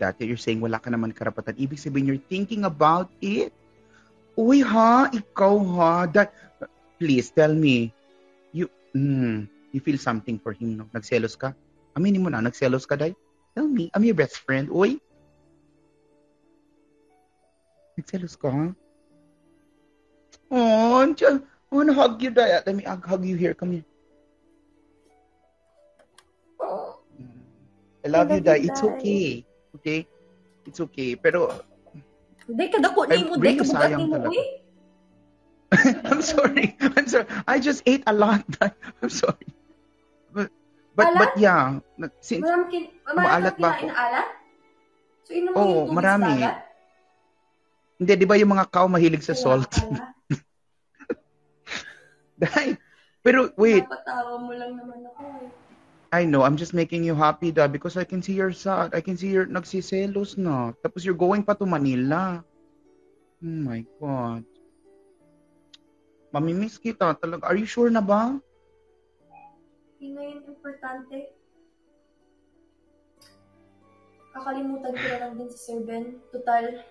wala ka naman karapatan, ibig sabihin you're thinking about it. Uy, ha? Ikaw, ha? Day, please, tell me. You feel something for him, no? Nagselos ka? Aminin mo na, nagselos ka, Day? Tell me. I'm your best friend. Uy? Nagselos ka, ha? Oh, I wanna hug you, Day. Let me hug you here. Come here. I love you, Day. It's okay. Okay? It's okay. Pero... Day, kadako ni mo. Day, kabugat ni mo, uy. I'm sorry. I just ate a lot. I'm sorry. But yeah. Since maalat ba ako? Alat? So, inom mo yung tubig marami. sa dagat? Hindi, di ba yung mga cow mahilig sa salt? Day, pero wait. Napatawa mo lang naman ako eh. I know, I'm just making you happy, Dad, because I can see you're sad. I can see you're nagsiselos na. Tapos you're going pa to Manila. Oh my God. Mamimiss kita talaga. Are you sure na ba? Hindi na yun importante. Kakalimutan ko na lang din si Sir Ben. Total,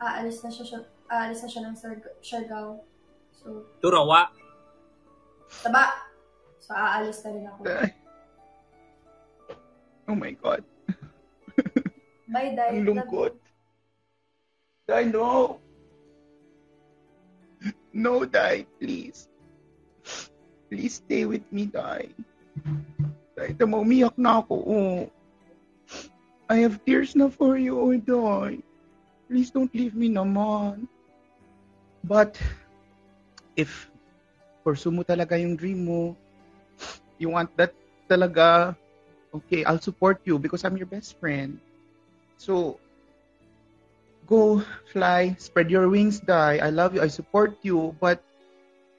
aalis na siya ng Siargao. So, Turawa. Taba. So, aalis na rin ako. Oh my God. Bye, Day. Ang lungkot. Day, no. No, Day, please. Please stay with me, Day. Day, umiyak na ako. Oh. I have tears na for you, oh, Day. Please don't leave me naman. But, if pursue mo talaga yung dream mo, you want that talaga, okay, I'll support you because I'm your best friend. So, Go, fly, spread your wings, die. I love you, I support you, but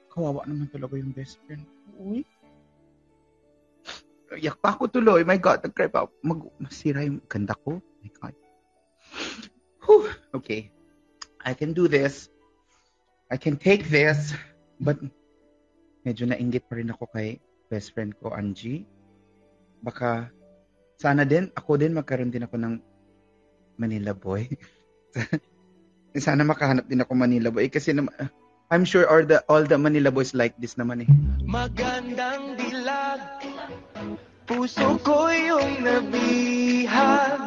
kawawa naman talaga yung best friend. Uy. Yak pa ako tuloy. My God, nag-cry pa. Masira yung ganda ko. My God. Whew. Okay. I can do this. I can take this. But medyo nainggit pa rin ako kay best friend ko, Angie. Baka sana din, ako din magkaroon din ako ng Manila boy. Sana makahanap din ako Manila boy. Kasi I'm sure all the Manila boys like this naman eh. Magandang dilag, puso ko yung nabihag.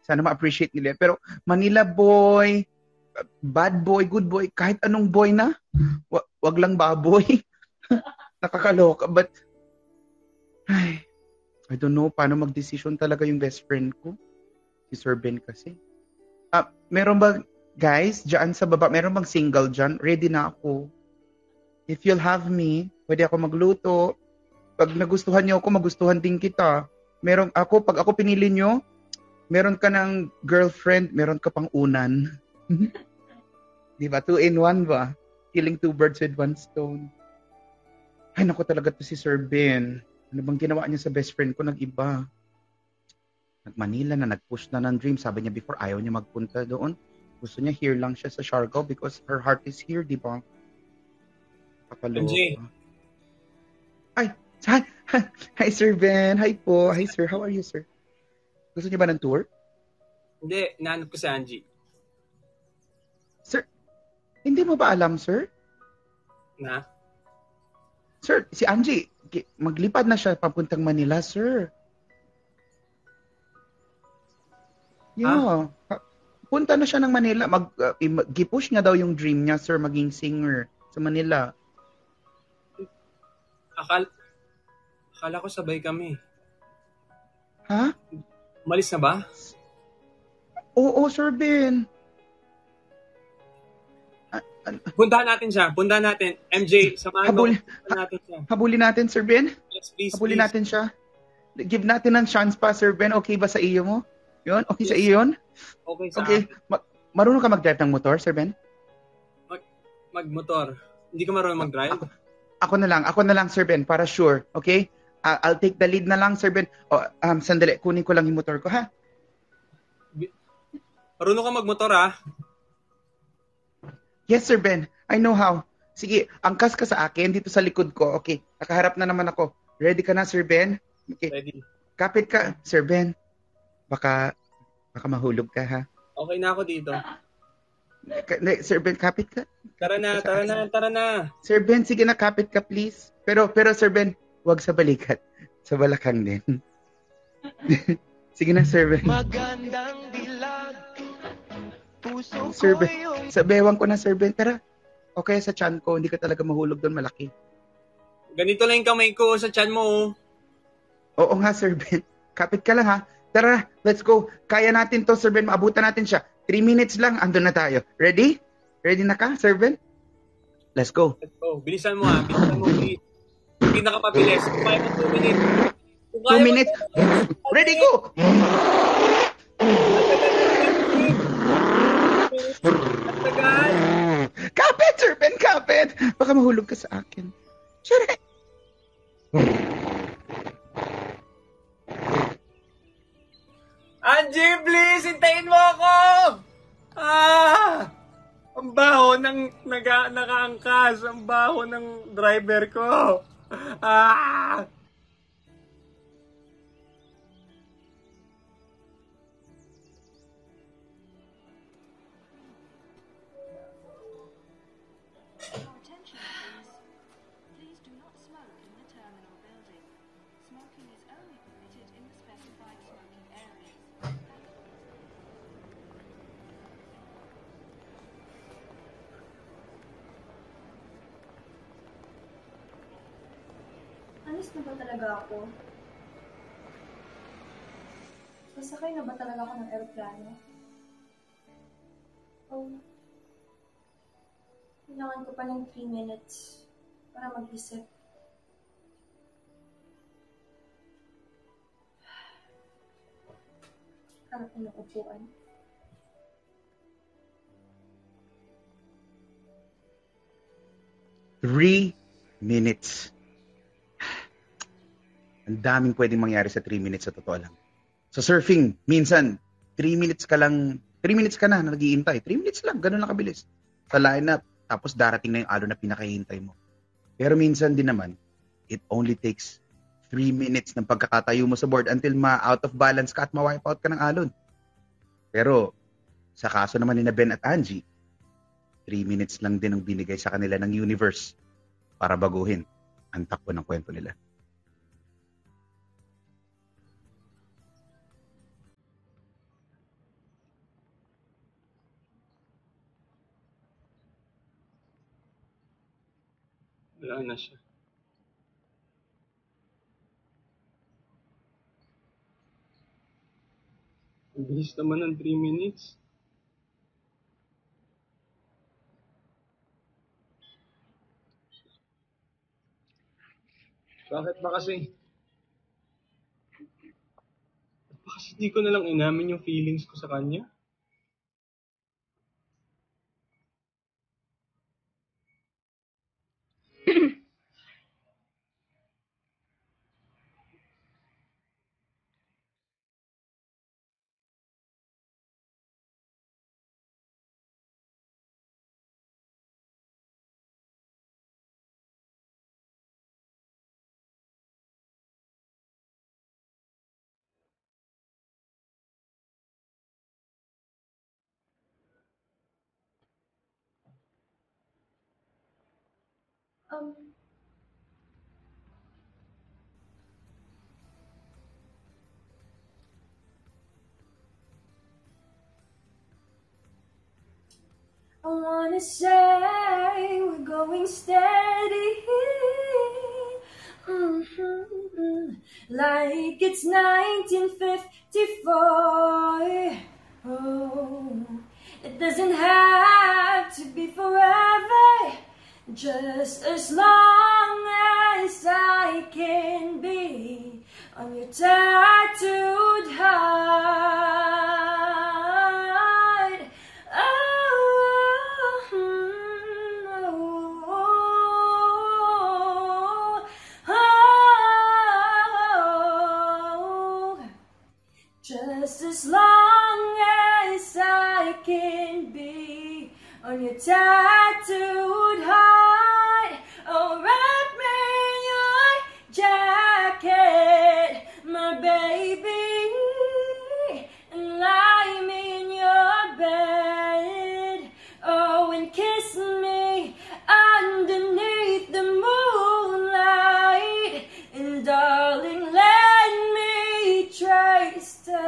Sana ma-appreciate nila. Pero Manila boy, bad boy, good boy, kahit anong boy na, wag lang baboy. Nakakaloka. But, I don't know paano mag-decision talaga yung best friend ko. Si Sir Ben kasi. Meron ba, guys, dyan sa baba, meron bang single dyan? Ready na ako. If you'll have me, pwede ako magluto. Pag nagustuhan niyo ako, magustuhan din kita. Pag ako pinili niyo, meron ka ng girlfriend, meron ka pang unan. Di ba? 2 in 1 ba? Killing 2 birds with 1 stone. Ay, naku talaga to si Sir Ben. Ano bang ginawa niya sa best friend ko? Nag-iba. Nag-Manila na, nag-push na ng dream. Sabi niya before, ayaw niya magpunta doon. Gusto niya here lang siya sa Siargao because her heart is here, di ba? MJ. Ay, hi Sir Ben. Hi po. Hi sir. How are you, sir? Gusto niya ba ng tour? Hindi, nahanap ko si Angie. Sir, hindi mo ba alam, sir? Na? Sir, si Angie, maglipad na siya papuntang Manila, sir. Yeah. Punta na siya ng Manila. Gipush niya daw yung dream niya, sir, maging singer sa Manila. Akala ko sabay kami. Ha? Umalis na ba? Oo, Sir Ben. Puntahan natin siya. Puntahan natin. MJ, samahan mo. Natin siya. Habulin natin, Sir Ben? Yes, please, habulin please. natin siya. Give natin ng chance pa, Sir Ben. Okay ba sa iyo mo? Yun? Okay yes. Sa iyo yun? Okay sa okay. Marunong ka mag-drive ng motor, Sir Ben? Mag-motor. Hindi ka marunong mag-drive? Ako na lang, Sir Ben, para sure. Okay? I'll take the lead na lang, Sir Ben. Sandali, kunin ko lang yung motor ko, ha? Marunong ka mag-motor, ha? Yes, Sir Ben. I know how. Sige, angkas ka sa akin dito sa likod ko. Okay, nakaharap na naman ako. Ready ka na, Sir Ben? Okay. Ready. Kapit ka, Sir Ben. Baka mahulog ka, ha? Okay na ako dito. Sir Ben, kapit ka. Tara na. Sir Ben, sige na, kapit ka, please. Pero Sir Ben, wag sa balikat. Sa balakang din. Sige na, Sir Ben. Magandang dilag, puso Sir ko Ben, yung... sa bewang ko na, Sir Ben. Tara. Okay, sa tiyan ko, hindi ka talaga mahulog doon, malaki. Ganito lang yung kamay ko sa tiyan mo. Oo nga, Sir Ben. Kapit ka lang, ha? Tara, let's go. Kaya natin to, Sir Ben. Maabutan natin siya. 3 minutes lang, andun na tayo. Ready? Ready na ka, Sir Ben? Let's go. Let's go. Bilisan mo, ha? Bilisan mo, please. Hindi na kapabilis. Kung kaya mo 2 minutes. 2 minutes. Ready, go! Kapit, Sir Ben, kapit! Baka mahulog ka sa akin. Sure. Angie, please! Hintayin mo ako! Ang baho ng nakaangkas. Ang baho ng driver ko. Alis na ba talaga ako? Sasakay na ba talaga ako ng aeroplano? Oh. Kailangan ko pa ng 3 minutes para mag-isip. ang inuupuan. Three minutes. Ang daming pwedeng mangyari sa 3 minutes sa totoo lang. Sa surfing, minsan, 3 minutes ka na nag-iintay. 3 minutes lang, ganun lang kabilis. Sa lineup, tapos darating na yung alon na pinakahihintay mo. Pero minsan din naman, it only takes 3 minutes ng pagkakatayo mo sa board until ma-out of balance ka at ma-wipe out ka ng alon. Pero, sa kaso naman ni Ben at Angie, 3 minutes lang din ang binigay sa kanila ng universe para baguhin ang takbo ng kwento nila. Wala na siya. Ang bilis naman ng 3 minutes. Bakit ba kasi? Bakit hindi ko na lang inamin yung feelings ko sa kanya? I wanna say we're going steady, like it's 1954. Oh, it doesn't have to be forever, just as long as I can be on your tattooed heart. Just as long as I can be on your tattooed heart. Oh, wrap me in your jacket, my baby, and lie me in your bed. Oh, and kiss me underneath the moonlight. And darling, let me trace the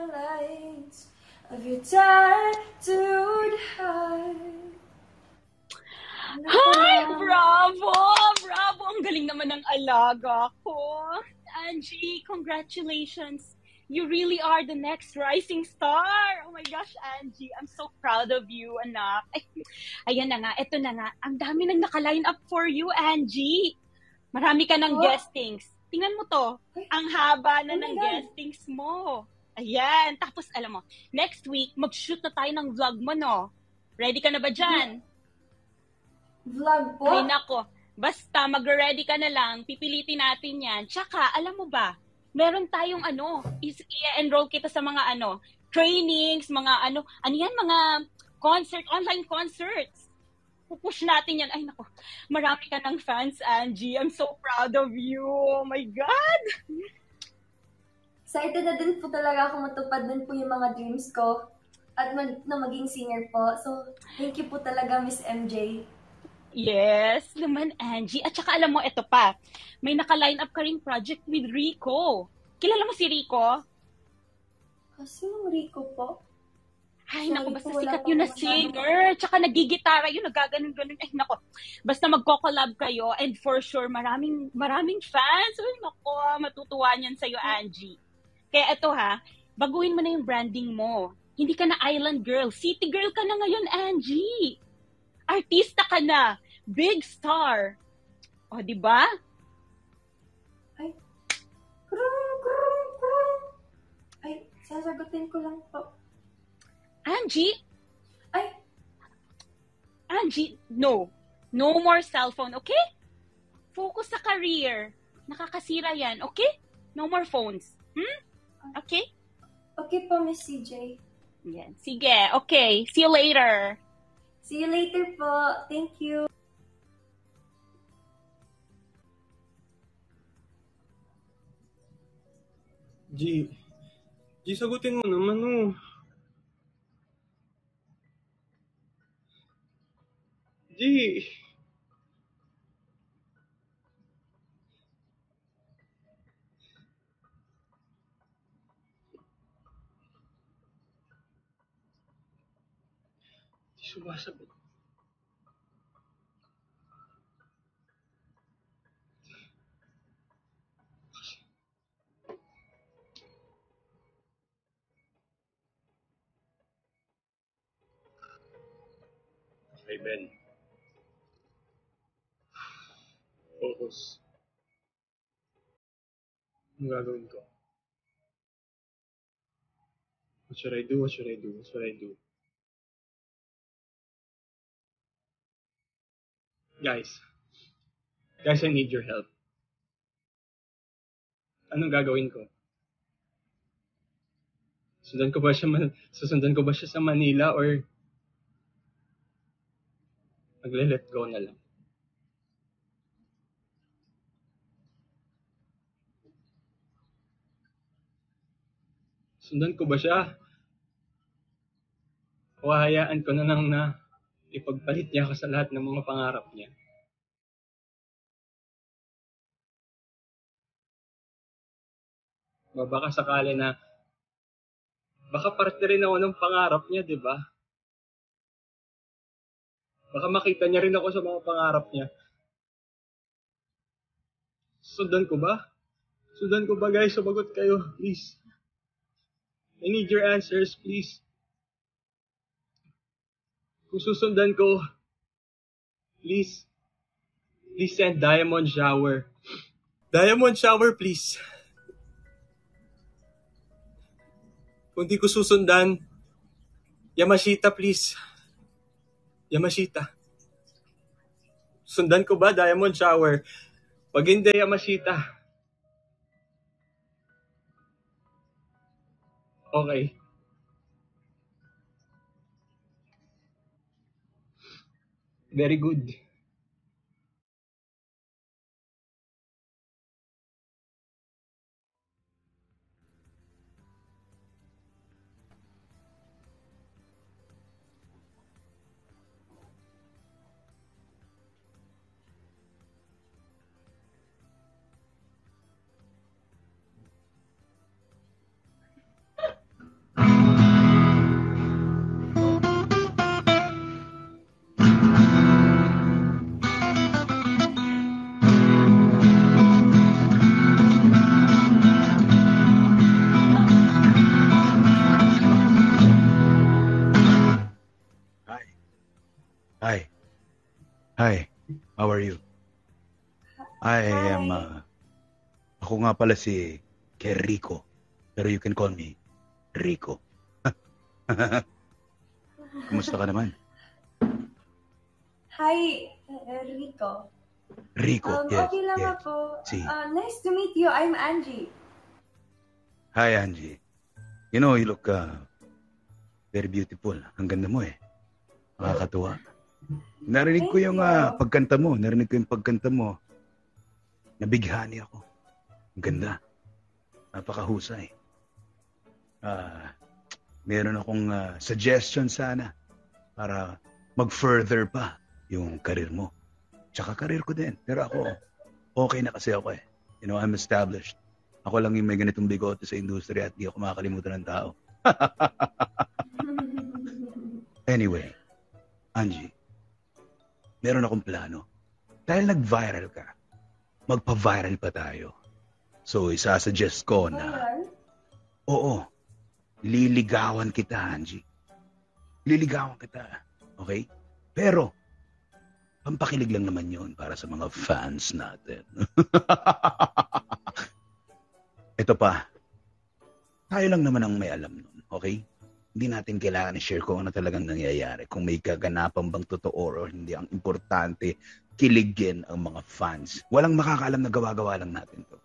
lights of your tattooed heart. Hi! Bravo! Bravo! Ang galing naman ng alaga ko. Angie, congratulations. You really are the next rising star. Oh my gosh, Angie. I'm so proud of you, anak. Ay, ayan na nga. Ito na nga. Ang dami nang naka-line up for you, Angie. Marami ka ng guestings. Tingnan mo to. Ang haba na ng guestings mo. Ayan. Tapos, alam mo, next week, mag-shoot na tayo ng vlog mo, no? Ready ka na ba dyan? Vlog po? Ay, nako. Basta, mag-ready ka na lang. Pipilitin natin yan. Tsaka, alam mo ba, meron tayong i-enroll kita sa mga trainings, mga mga concert, online concerts. Pupush natin yan. Ay, nako. Marami ka ng fans, Angie. I'm so proud of you. Oh my God! Excited na din po talaga ako matupad din po yung mga dreams ko at na maging singer po. So, thank you po talaga, Miss MJ. Yes, naman, Angie. At saka alam mo, ito pa. May naka-line up ka rin project with Rico. Kilala mo si Rico? Sinong Rico po? Ay, naku, basta sikat yun na singer. Tsaka nagigitara yun, nagaganon-ganon. Ay, naku, basta magko-collab kayo and for sure, maraming fans. Ay, naku, matutuwa niyan sa'yo, Angie. Kaya ito baguhin mo na yung branding mo. Hindi ka na island girl. City girl ka na ngayon, Angie. Artista ka na. Big star. O, di ba? Ay, Sasagutin ko lang po. Angie? Ay, Angie, no. No more cellphone, okay? Focus sa career. Nakakasira yan, okay? No more phones. Okay? okay po, Miss CJ. Yan. Sige, okay. See you later. See you later po. Thank you. G, sagutin mo naman, oh. G. Di sumasagot. Okay, Ben. Focus. Anong gagawin ko? What should I do? What should I do? What should I do? Guys, I need your help. Anong gagawin ko? Susundan ko ba siya sa Manila or magle-let go na lang? Sundan ko ba siya? O hayaan ko na lang na ipagpalit niya ako sa lahat ng mga pangarap niya? Baka sakali na baka parte rin ako ng pangarap niya, di ba? Baka makita niya rin ako sa mga pangarap niya. Sundan ko ba? Sundan ko ba, guys? Sumagot kayo, please. I need your answers, please. Kung susundan ko, please send Diamond Shower. Diamond Shower, please. Kung di ko susundan, Yamashita, please. Yamashita. Sundan ko ba, Diamond Shower? Pag hindi, Yamashita. Okay. Very good. Hi, how are you? I am, ako nga pala si Rico, pero you can call me Rico. Kumusta ka naman? Hi, Rico. Rico, yes. Okay lang yes. ako. Si. Nice to meet you. I'm Angie. Hi, Angie. You know, you look very beautiful. Ang ganda mo eh. Nakakatuwa. Narinig ko yung pagkanta mo. Nabighani ako. Ang ganda. Napakahusay. Meron akong suggestion sana para mag-further pa yung career mo. Tsaka career ko din. Pero ako, okay na kasi ako eh. You know, I'm established. Ako lang yung may ganitong bigote sa industriya at di ako makakalimutan ng tao. Anyway, Angie, meron akong plano. Dahil nag-viral ka, magpa-viral pa tayo. So, isasuggest ko na... Oo, liligawan kita, Angie. Liligawan kita, okay? Pero, pampakilig lang naman yun para sa mga fans natin. Ito pa, Tayo lang naman ang may alam nun, okay? Hindi natin kailangan i-share kung ano talagang nangyayari. Kung may kaganapan bang totoo or hindi. Ang importante, kiligin ang mga fans. Walang makakaalam na gawa-gawa lang natin to.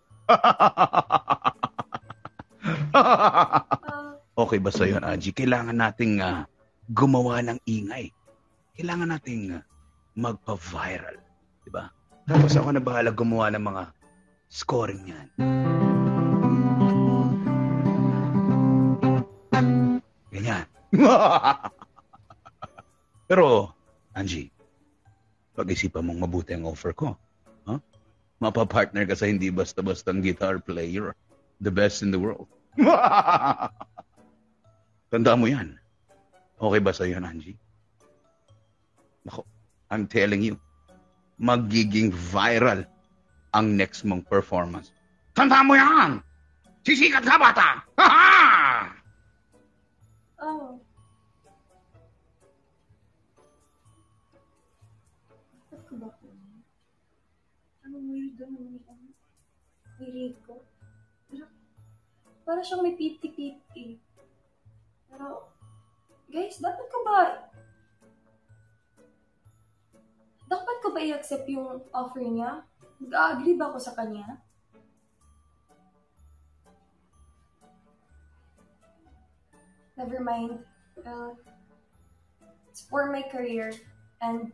Okay ba sa'yo, Angie? Kailangan nating gumawa ng ingay. Kailangan nating magpa-viral. Diba? Tapos ako na bahala gumawa ng mga scoring yan. Ganyan. Pero, Angie, pag-isipan mong mabuti ang offer ko. Huh? Mapapartner ka sa hindi basta-bastang guitar player. The best in the world. Tanda mo yan. Okay ba sa'yo, Angie? Ako, I'm telling you, magiging viral ang next mong performance. Tanda mo yan! Sisikat ka, bata! Ha-ha! Oh. Bakit ko ba po? Anong weird naman ni Rico? Para siyang may 50-50. Pero, guys, dapat ko ba i-accept yung offer niya? Mag-agree ba ako sa kanya? Never mind. It's for my career and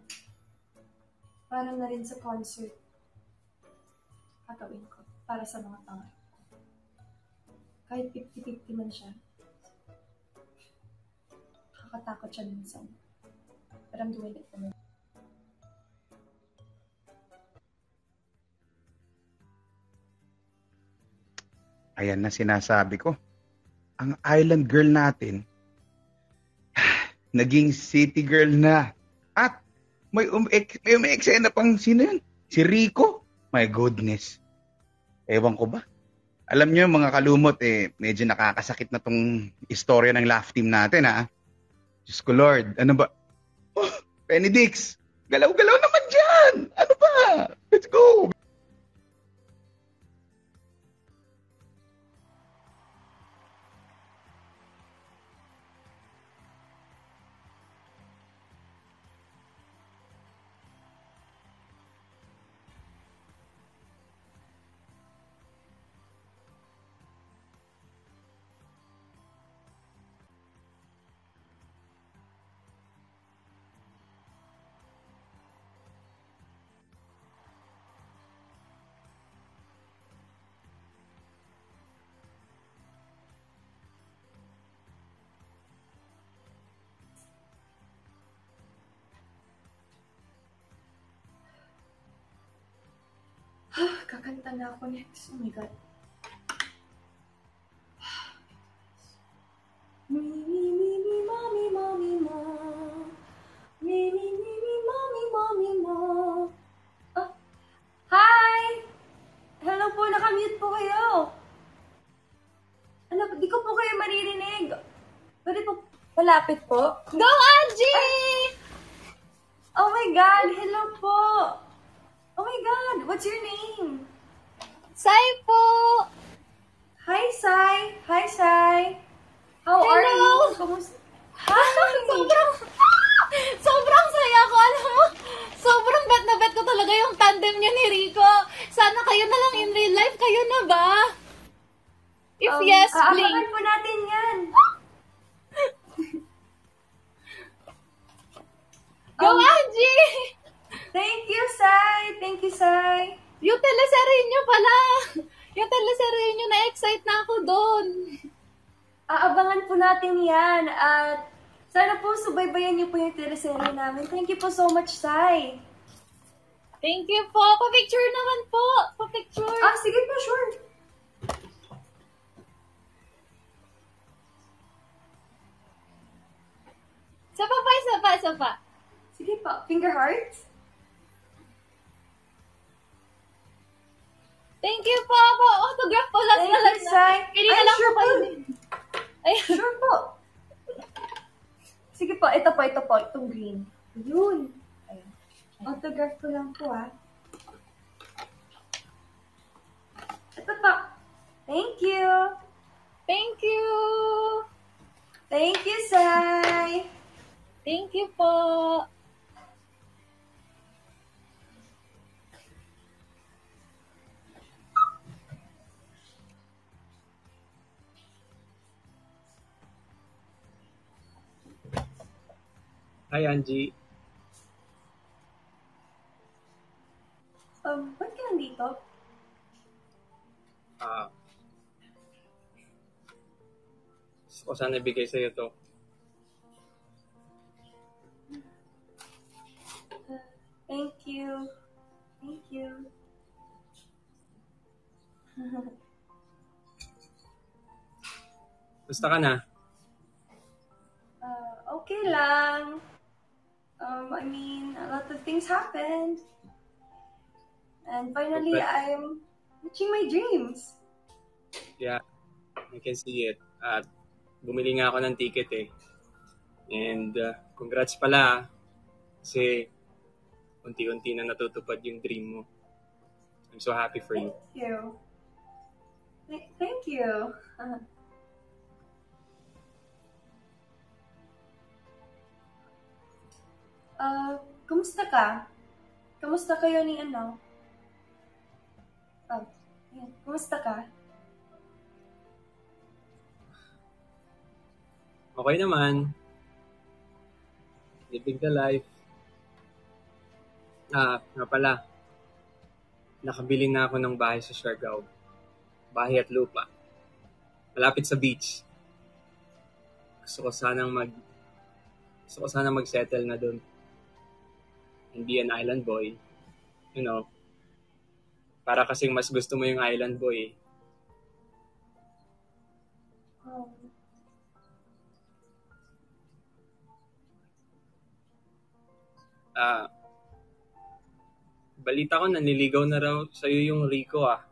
para na rin sa concert. Gagawin ko para sa mga tanga. Kahit 50-50 man siya. Nakakatakot siya minsan. But I'm doing it for me. Ayan na sinasabi ko. Ang island girl natin, naging city girl na. At may eksena pang sino yun? Si Rico. My goodness. Ewan ko ba? Alam nyo mga kalumot, medyo nakakasakit na tong istorya ng laugh team natin, ha? Diyos ko Lord, ano ba? Oh, Benedix, galaw-galaw naman dyan! Ano ba? Let's go! Kakanta na ako next. Oh my God. Me, me, me, me, mommy, mommy, mo. Me, me, me, me, mommy, mommy, mo. Ah, hi! Hello po, nakamute po kayo. Ano, di ko po kayo maririnig. Pwede po, malapit po. Go, Angie! Oh my God, hello po. Oh my God, what's your name? Sai po! Hi, Sai. Hi, Sai. How are Hello. you? Kamusta? Hi! Sobrang saya ko. Alam mo, sobrang bet na bet ko talaga yung tandem niyo ni Rico. Sana kayo na lang in real life. Kayo na ba? If yes, please. Aabangan po natin yan. Go, Angie! Thank you, Sai. Thank you, Sai. Yung teleserye niyo pala. Yung teleserye niyo, na-excite na ako doon. Aabangan po natin yan. At sana po subaybayan niyo po yung teleserye namin. Thank you po so much, Sai. Thank you po. Pa-picture naman po. Pa-picture. Sige po, sure. Isa pa. Sige po. Finger hearts? Thank you po. Autograph po. Last Thank na you, lang. Sai. Pili Ay, na lang sure po. po. Ay, Sure po. Sige po. Ito po. Itong green. Yun. Ayan. Autograph ko lang po, ha. Ito po. Thank you. Thank you! Thank you, Sai! Thank you po. Hi, Angie. Ba't ka nandito? Gusto ko sana ibigay sa'yo to. Thank you. Thank you. Gusto ka na? Okay lang. I mean, a lot of things happened. And finally, Okay. I'm reaching my dreams. Yeah, I can see it. At bumili nga ako ng ticket eh. And congrats pala kasi unti-unti na natutupad yung dream mo. I'm so happy for you. Thank you. Thank you. Kumusta ka? Kumusta kayo ni ano? Kumusta ka? Okay naman. Living the life. Nga pala. Nakabili na ako ng bahay sa Siargao. Bahay at lupa. Malapit sa beach. Gusto ko sanang mag-settle na doon. And be an island boy. You know, para kasing mas gusto mo yung island boy. Balita ko naniligaw na raw sa'yo yung Rico ah.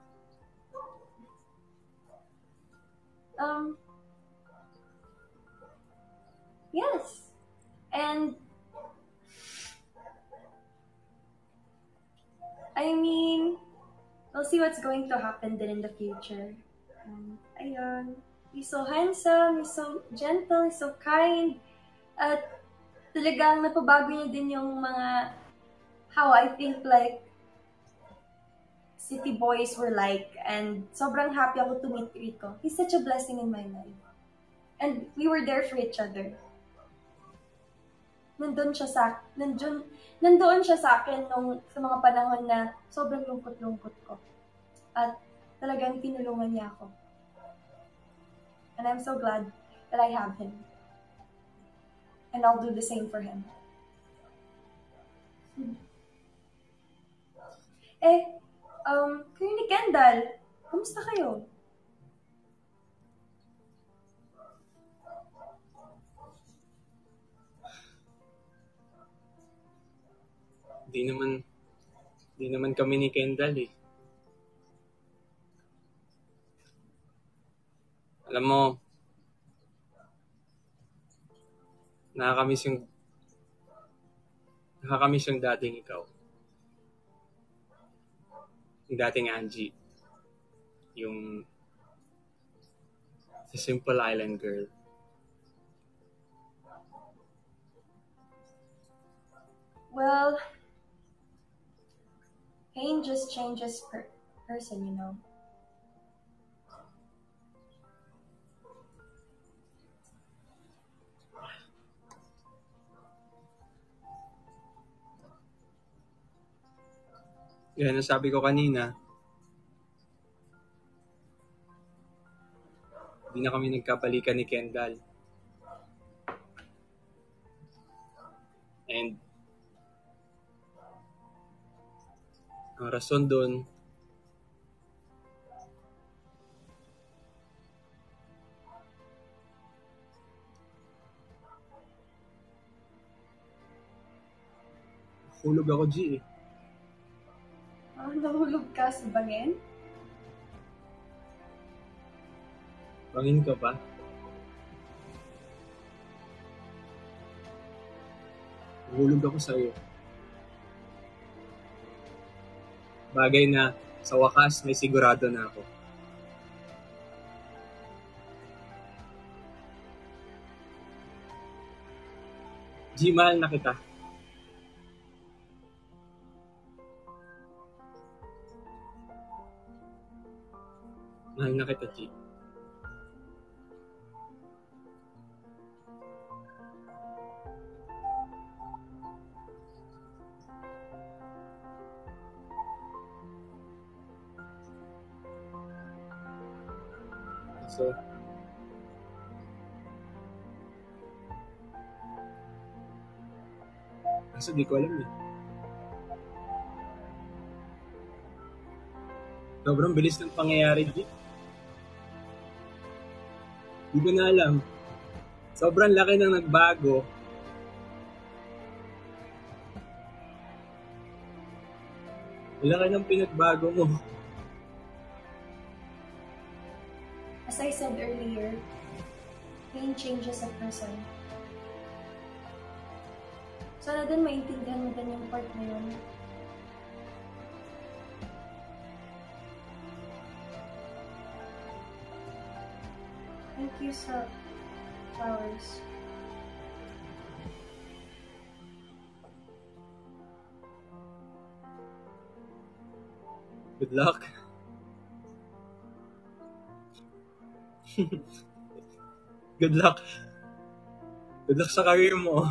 Yes. And I mean, we'll see what's going to happen then in the future. Ayun. He's so handsome, he's so gentle, he's so kind. At talagang napabago niya din yung mga how I think like city boys were like. And sobrang happy ako to meet Rico. He's such a blessing in my life. And we were there for each other. Nandoon siya sa akin sa mga panahon na sobrang lungkot-lungkot ko. At talagang tinulungan niya ako. And I'm so glad that I have him. And I'll do the same for him. Kayo ni Kendall, kamusta kayo? Di naman kami ni Kendall eh. Alam mo, nakakamiss yung dating ikaw. Yung dating Angie. Yung the simple island girl. Well, pain just changes person, you know. Yan ang sabi ko kanina. Hindi na kami nagkabalikan ni Kendall. And ang rason doon, hulog ako, G eh. Nahulog ka sa bangin? Bangin ka ba? Hulog ako sa'yo. Bagay na sa wakas may sigurado na ako. G, mahal na kita. Mahal na kita, G. So, kasi di ko alam eh. Sobrang bilis ng pangyayari, G. Di ko na alam. Sobrang laki ng nagbago. Laki ng pinagbago mo. As I said earlier, pain changes a person. Sana din maintindihan mo din yung part na yun. Thank you sa flowers. Good luck. Good luck. Good luck sa career mo.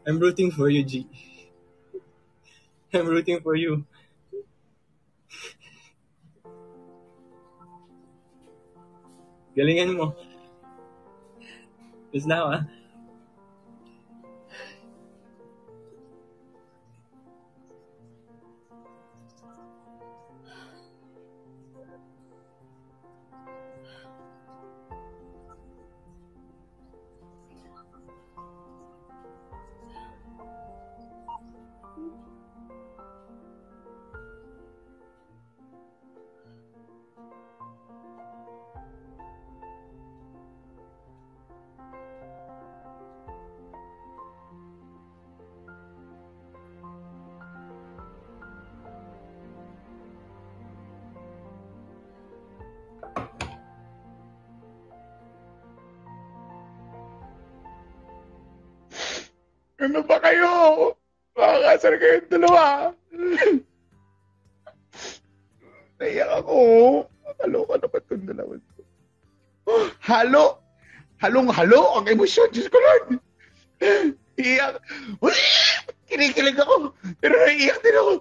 I'm rooting for you, G. I'm rooting for you. Galingan mo. Peace na ako, ah. Ano ba kayo? Makakasar kayong dalawa. Naiyak ako. Kaloka na ba itong dalawa? Halo! Halong-halo ang emosyon. Diyos ko, Lord! Iyak. Kinikilig ako. Pero naiiyak din ako.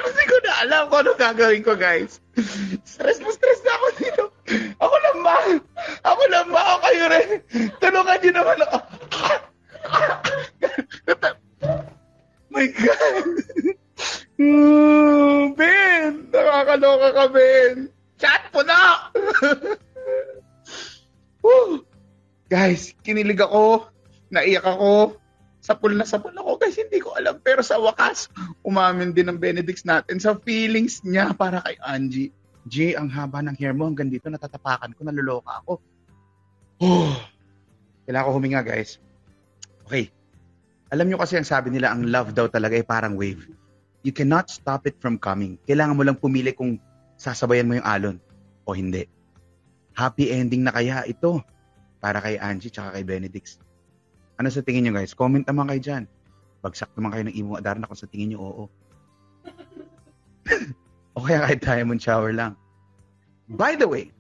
Kasi ko na alam kung ano gagawin ko, guys. Stress na ako dito. Ako lang ba? Ako kayo rin. Tulungan niyo naman ako. My God. Ben, nakakaloka ka, Ben. Chat po na. Guys, kinilig ako. Naiyak ako. Sapul na sapul ako. Guys, hindi ko alam. Pero sa wakas, umamin din ng Benedicts natin sa feelings niya para kay Angie. G, ang haba ng hair mo. Hanggang dito, natatapakan ko. Naluloka ako. Kailangan ko huminga, guys. Okay. Alam nyo kasi ang sabi nila, ang love daw talaga ay parang wave. You cannot stop it from coming. Kailangan mo lang pumili kung sasabayan mo yung alon o hindi. Happy ending na kaya ito para kay Angie tsaka kay Benedicts. Ano sa tingin nyo, guys? Comment naman kayo dyan. Bagsak naman kayo ng imo Adarna kung sa tingin nyo oo. O kaya kahit diamond shower lang. By the way,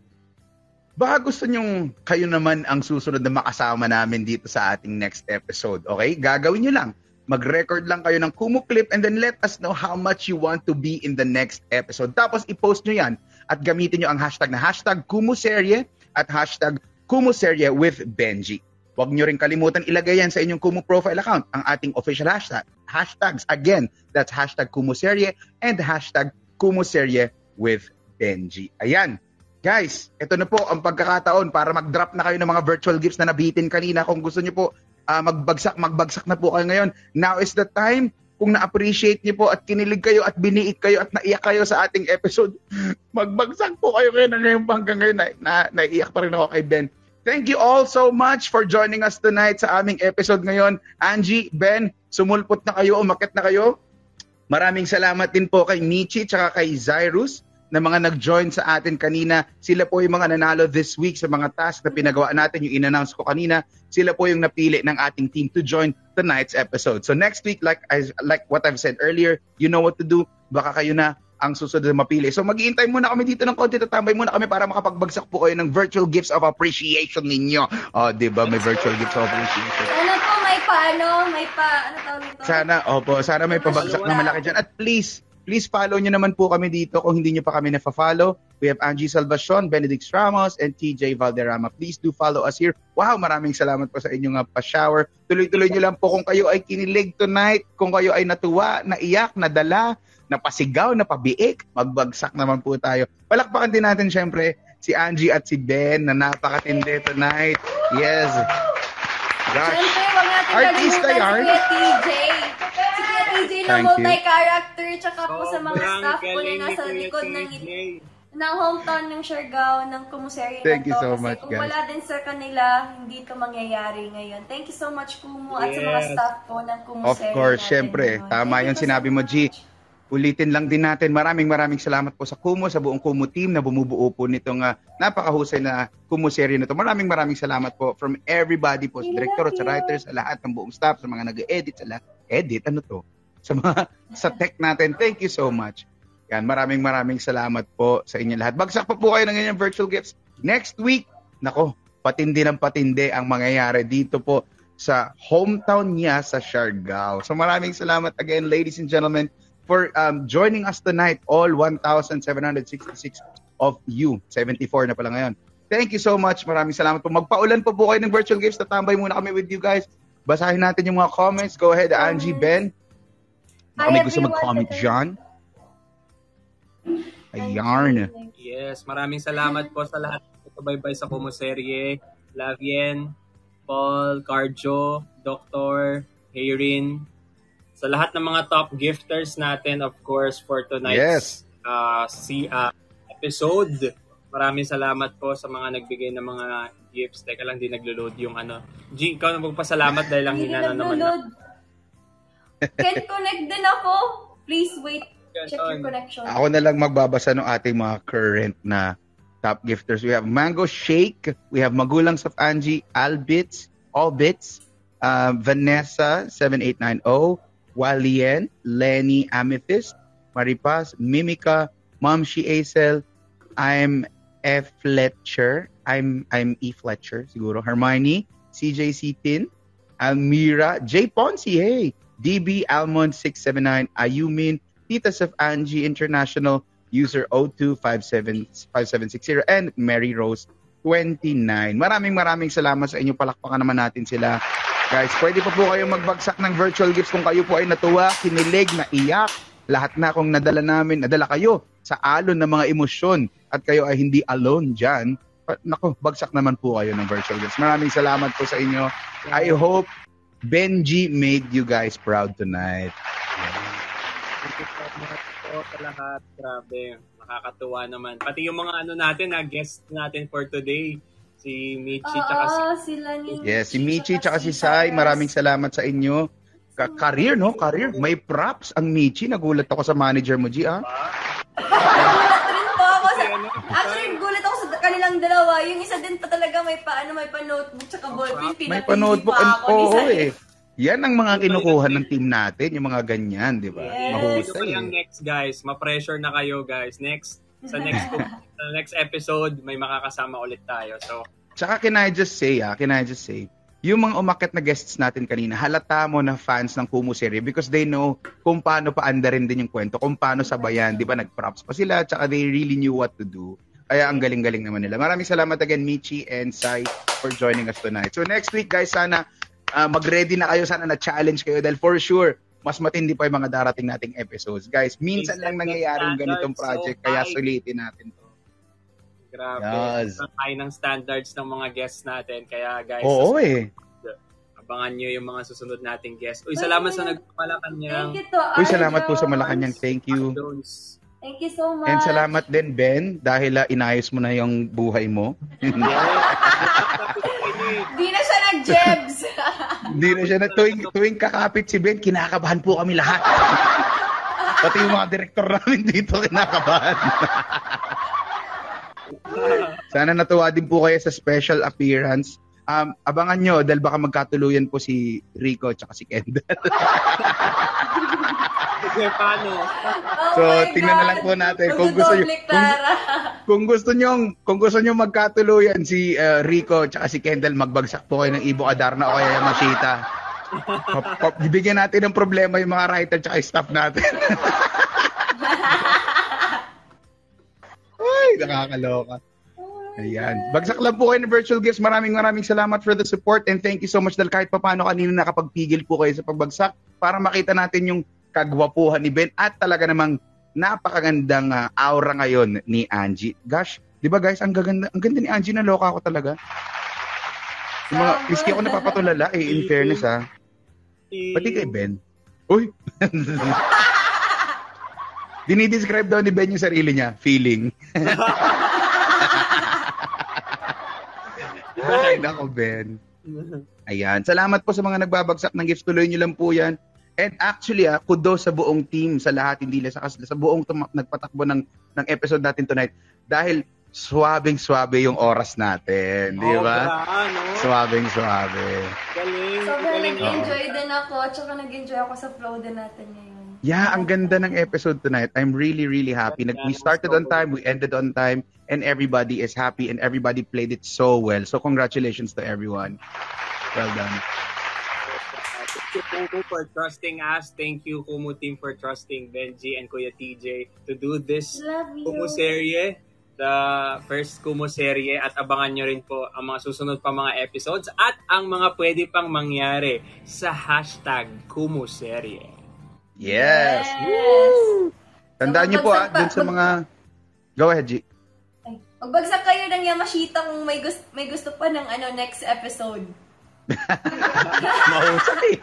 baka gusto nyong kayo naman ang susunod na makasama namin dito sa ating next episode. Okay? Gagawin nyo lang. Mag-record lang kayo ng Kumu clip and then let us know how much you want to be in the next episode. Tapos i-post nyo yan at gamitin nyo ang hashtag na hashtag Kumuserye at hashtag Kumuserye with Benji. Huwag nyo rin kalimutan ilagay yan sa inyong Kumu profile account, ang ating official hashtags. Again, that's hashtag Kumuserye and hashtag Kumuserye with Benji. Ayan. Guys, ito na po ang pagkakataon para mag-drop na kayo ng mga virtual gifts na nabitin kanina. Kung gusto nyo po magbagsak na po kayo ngayon. Now is the time. Kung na-appreciate nyo po at kinilig kayo at biniit kayo at naiyak kayo sa ating episode, magbagsak po kayo ngayon hanggang ngayon. Naiiyak pa rin ako kay Ben. Thank you all so much for joining us tonight sa aming episode ngayon. Angie, Ben, sumulpot na kayo, umakyat na kayo. Maraming salamat din po kay Michi tsaka kay Zyrus na mga nag-join sa atin kanina. Sila po yung mga nanalo this week sa mga tasks na pinagawa natin, yung in-announce ko kanina. Sila po yung napili ng ating team to join tonight's episode. So next week, like what I've said earlier, you know what to do. Baka kayo na ang susunod na mapili. So mag-iintay muna kami dito ng konti, tatambay muna kami para makapagbagsak po kayo ng virtual gifts of appreciation ninyo. Diba? May virtual gifts of appreciation. Sana po may ano tawag nito? Sana may pabagsak na malaki dyan. At please follow nyo naman po kami dito kung hindi nyo pa kami na-follow. We have Angie Salvacion, Benedict Ramos, and TJ Valderrama. Please do follow us here. Wow, maraming salamat po sa inyong pa-shower. Tuloy-tuloy nyo lang po kung kayo ay kinilig tonight, kung kayo ay natuwa, naiyak, nadala, napasigaw, napabiik, magbagsak naman po tayo. Palakpakan din natin syempre si Angie at si Ben na napakatindi tonight. Yes. Gosh. Siyempre, huwag natin Artista kalimutan yarn. si Kuya TJ. Si Kuya TJ na Thank you. multi-character, tsaka po sa mga Sobrang staff po na galing ni nasa Kuya likod TJ. ng hometown ng Siargao, ng Kumuseri na Thank you to. so Kasi much, kung guys. wala din sa kanila, hindi ito mangyayari ngayon. Thank you so much, Kumu, at sa mga Yes. staff po ng Kumuseri. Of course, natin syempre. ngayon. Tama Thank yung you so sinabi mo, G. much. Ulitin lang din natin. Maraming salamat po sa Kumu, sa buong Kumu team na bumubuo po nitong napakahusay na Kumu series na to. Maraming salamat po from everybody po, sa director at sa writers, sa lahat ng buong staff, sa mga nag-edit, sa lahat. Edit? Ano to? Sa mga sa tech natin. Thank you so much. Yan, maraming salamat po sa inyo lahat. Bagsak pa po kayo ng inyong virtual gifts. Next week, nako, patindi ng patindi ang mangyayari dito po sa hometown niya sa Siargao. So maraming salamat again, ladies and gentlemen, for joining us tonight, all 1,766 of you. 74 na pala ngayon. Thank you so much. Maraming salamat po. Magpaulan po kayo ng virtual gifts. Tatambay muna kami with you guys. Basahin natin yung mga comments. Go ahead, Angie, Ben. Baka may gusto mag-comment dyan. Ayarn. Yes, maraming salamat po sa lahat ng subaybay sa Kumuserye. Lavien, Paul, Carjo, Dr. Hayrin, sa lahat ng mga top gifters natin, of course, for tonight's episode. Maraming salamat po sa mga nagbigay ng mga gifts. Teka lang, di naglo-load yung ano. G, ikaw na magpasalamat dahil lang hinana naman na. Can connect din ako. Please wait. Check your connection. Ako na lang magbabasa ng ating mga current na top gifters. We have Mango Shake. We have Magulans of Angie, Albits, Vanessa 7890, Walien, Lenny Amethyst, Maripaz, Mimica, Momshi Acel, I'm F. Fletcher, I'm E. Fletcher, siguro, Hermione, CJ Sitin, Almira, J. Ponce, hey, DB Almond 679, Ayumin, Titas of Angie International, user 025760, and Mary Rose 29. Maraming salamat sa inyo. Palakpakan naman natin sila. Guys, pwede pa po kayong magbagsak ng virtual gifts kung kayo po ay natuwa, kinilig, naiyak. Lahat na kung nadala kayo sa alon ng mga emosyon at kayo ay hindi alone dyan. Naku, bagsak naman po kayo ng virtual gifts. Maraming salamat po sa inyo. I hope Benji made you guys proud tonight. Thank you so much po sa lahat. Grabe, nakakatuwa naman. Pati yung mga natin, guest natin for today. Si Michi tsaka si Michi tsaka si Sai, maraming salamat sa inyo. Career. May props ang Michi. Nagulat ako sa manager mo, G, Nagulat rin po ako actually, nagulat ako sa kanilang dalawa. Yung isa din pa talaga may pa-notebook tsaka ballpen. May pa-notebook. Yan ang mga kinukuha ng team natin, yung mga ganyan, di ba? Yes. Mahusay. Yung next, guys. Ma-pressure na kayo, guys. Sa next episode, may makakasama ulit tayo. So, tsaka can I just say, yung mga umakyat na guests natin kanina, halata mo na fans ng Kumu series because they know kung paano paandarin din yung kwento, kung paano sabayan, di ba? Nag-props pa sila, tsaka they really knew what to do. Kaya ang galing-galing naman nila. Maraming salamat again, Michi and Sai, for joining us tonight. So next week, guys, sana mag-ready na kayo, sana na-challenge kayo dahil for sure, mas matindi pa yung mga darating nating episodes. Guys, minsan lang nangyayari yung ganitong project, kaya sulitin natin to. Grabe. Yes. Ang high ng standards ng mga guests natin. Kaya guys, abangan nyo yung mga susunod nating guests. Uy, salamat sa nagpapalakanyang. Thank you to Uy, salamat po sa Malacanang. Thank you. Thank you so much. And salamat din, Ben, dahil inayos mo na yung buhay mo. Di na siya nag-jebs. Hindi na siya tuwing kakapit si Ben, kinakabahan po kami lahat. Pati yung mga direktor namin dito kinakabahan. Sana natuwa din po kayo sa special appearance. Abangan nyo dahil baka magkatuluyan po si Rico at si Kendall. Okay, paano? So, tingnan na lang po natin kung gusto nyo magkatuluyan si Rico at si Kendall, magbagsak po kayo ng Ibo Adarna o kaya Yamashita. Bibigyan natin ng problema yung mga writer at staff natin. Ay, nakakaloka. Ayan. Bagsak lang po kayo ng virtual gifts. Maraming salamat for the support and thank you so much dahil kahit papaano kanina nakapagpigil po kayo sa pagbagsak para makita natin yung kagwapuhan ni Ben at talaga namang napakagandang aura ngayon ni Angie. Gosh, di ba guys, ang ganda ni Angie, naloka ako talaga. Yung mga risky ako napapatulala in fairness Pati kay Ben. Uy! Dinidescribe daw ni Ben yung sarili niya, feeling. Ay, nako, Ben. Ayan. Salamat po sa mga nagbabagsak ng gifts. Tuloy nyo lang po yan. And actually, kudos sa buong team, sa lahat, hindi lang sa buong nagpatakbo ng episode natin tonight. Dahil swabing-swabe yung oras natin. Di ba? Swabing-swabe. Galing. Sobrang nag-enjoy din ako. At saka nag-enjoy ako sa flow din natin ngayon. Yeah, ang ganda ng episode tonight. I'm really, really happy. We started on time, we ended on time, and everybody is happy, and everybody played it so well. So congratulations to everyone. Well done. Thank you, Kumu, for trusting us. Thank you, Kumu team, for trusting Benji and Kuya TJ to do this Kumu serye, the first Kumu serye. At abangan nyo rin po ang mga susunod pa mga episodes at ang mga pwede pang mangyari sa hashtag Kumu serye. Yes! Woo! Tandaan niyo po dun sa mga... Go ahead, G. Magbagsak kayo ng Yamashita kung may gusto pa ng next episode. Mahusay.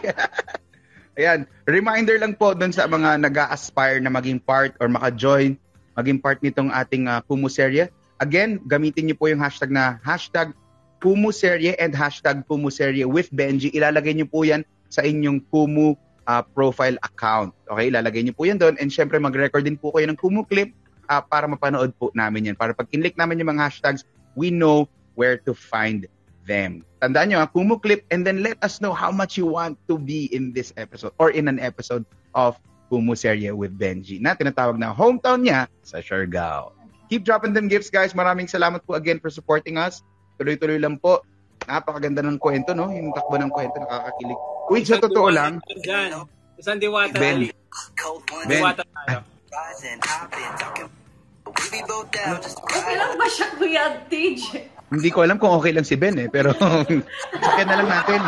Ayan, reminder lang po dun sa mga nag-a-aspire na maging part or maka-join, maging part nitong ating Kumu serye. Again, gamitin niyo po yung hashtag na hashtag Kumu serye and hashtag Kumu serye with Benji. Ilalagay niyo po yan sa inyong Kumu profile account. Okay, ilalagay niyo po yan doon and syempre mag-record din po kayo ng Kumu clip para mapanood po namin yan. Para pag kinlik namin yung mga hashtags, we know where to find them. Tandaan nyo, Kumu clip and then let us know how much you want to be in this episode or in an episode of Kumu serye with Benji na tinatawag na hometown niya sa Siargao. Keep dropping them gifts, guys. Maraming salamat po again for supporting us. Tuloy-tuloy lang po. Napakaganda ng kwento, no? Yung takbo ng kwento, nakakakilig. Uy, sa totoo lang. Isang diwata. Ben. Diwata tayo. Okay lang ba siya, Kuya TJ? Hindi ko alam kung okay lang si Ben pero sakyan na lang natin.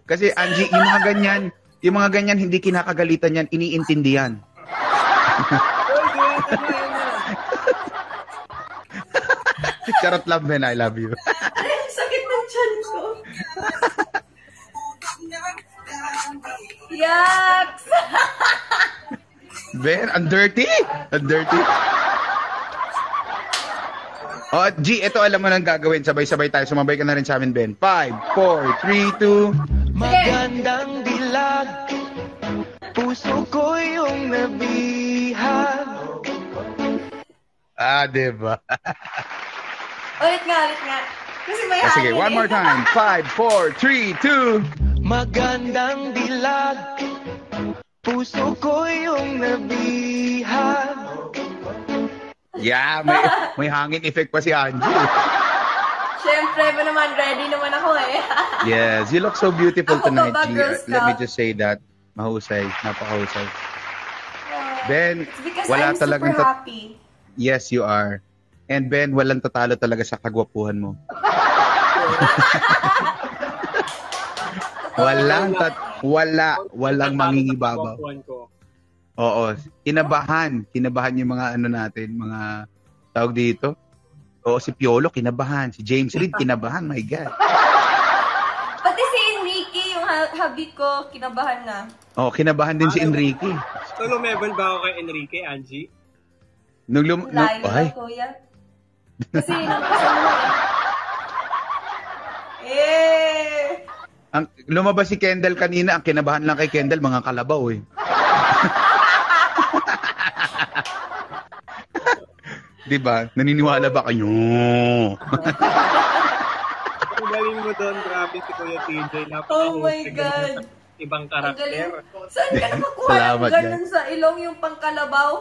Kasi Angie, yung mga ganyan hindi kinakagalitan yan, iniintindihan. Charot lang, Ben, I love you. Sakit ng tiyan ko. Yaks! Ben, ang dirty! Ang dirty. Oh, G, ito alam mo nang gagawin. Sabay-sabay tayo. Sumabay ka na rin sa amin, Ben. 5, 4, 3, 2... Magandang dilag, puso ko yung nabihag. Diba? Ulit nga. Kasi may hangin. Sige, one more time. 5, 4, 3, 2... Magandang dilag, puso ko yung nabihag. Yeah, may hangin effect pa si Angie. Siyempre ba naman, ready naman ako eh. Yes, you look so beautiful Ako tonight, ba, G. Girl Let me Scout? just say that. Mahusay, napakahusay. Ben, It's because wala I'm talagang super happy. Yes, you are. And Ben, walang tatalo talaga sa kagwapuhan mo. Walang mangingibabaw. Oo, kinabahan yung mga natin, mga tawag dito. Oo, si Piolo kinabahan, si James Reid kinabahan, my God. Pati si Enrique, yung habi ko, kinabahan na. Oo, kinabahan din si Enrique. So, lumebel ba ako kay Enrique, Angie? Layo na, kuya. Kasi nung kasama mo Lumabas si Kendall kanina, ang kinabahan lang kay Kendall, mga kalabaw eh. Di ba? Naniniwala ba kayo? Ang galing mo doon, grabe si Kuya TJ. Oh my God. Ibang Ang karakter. galing. Saan ka nakakuha Salamat, ng ganun sa ilong yung pangkalabaw?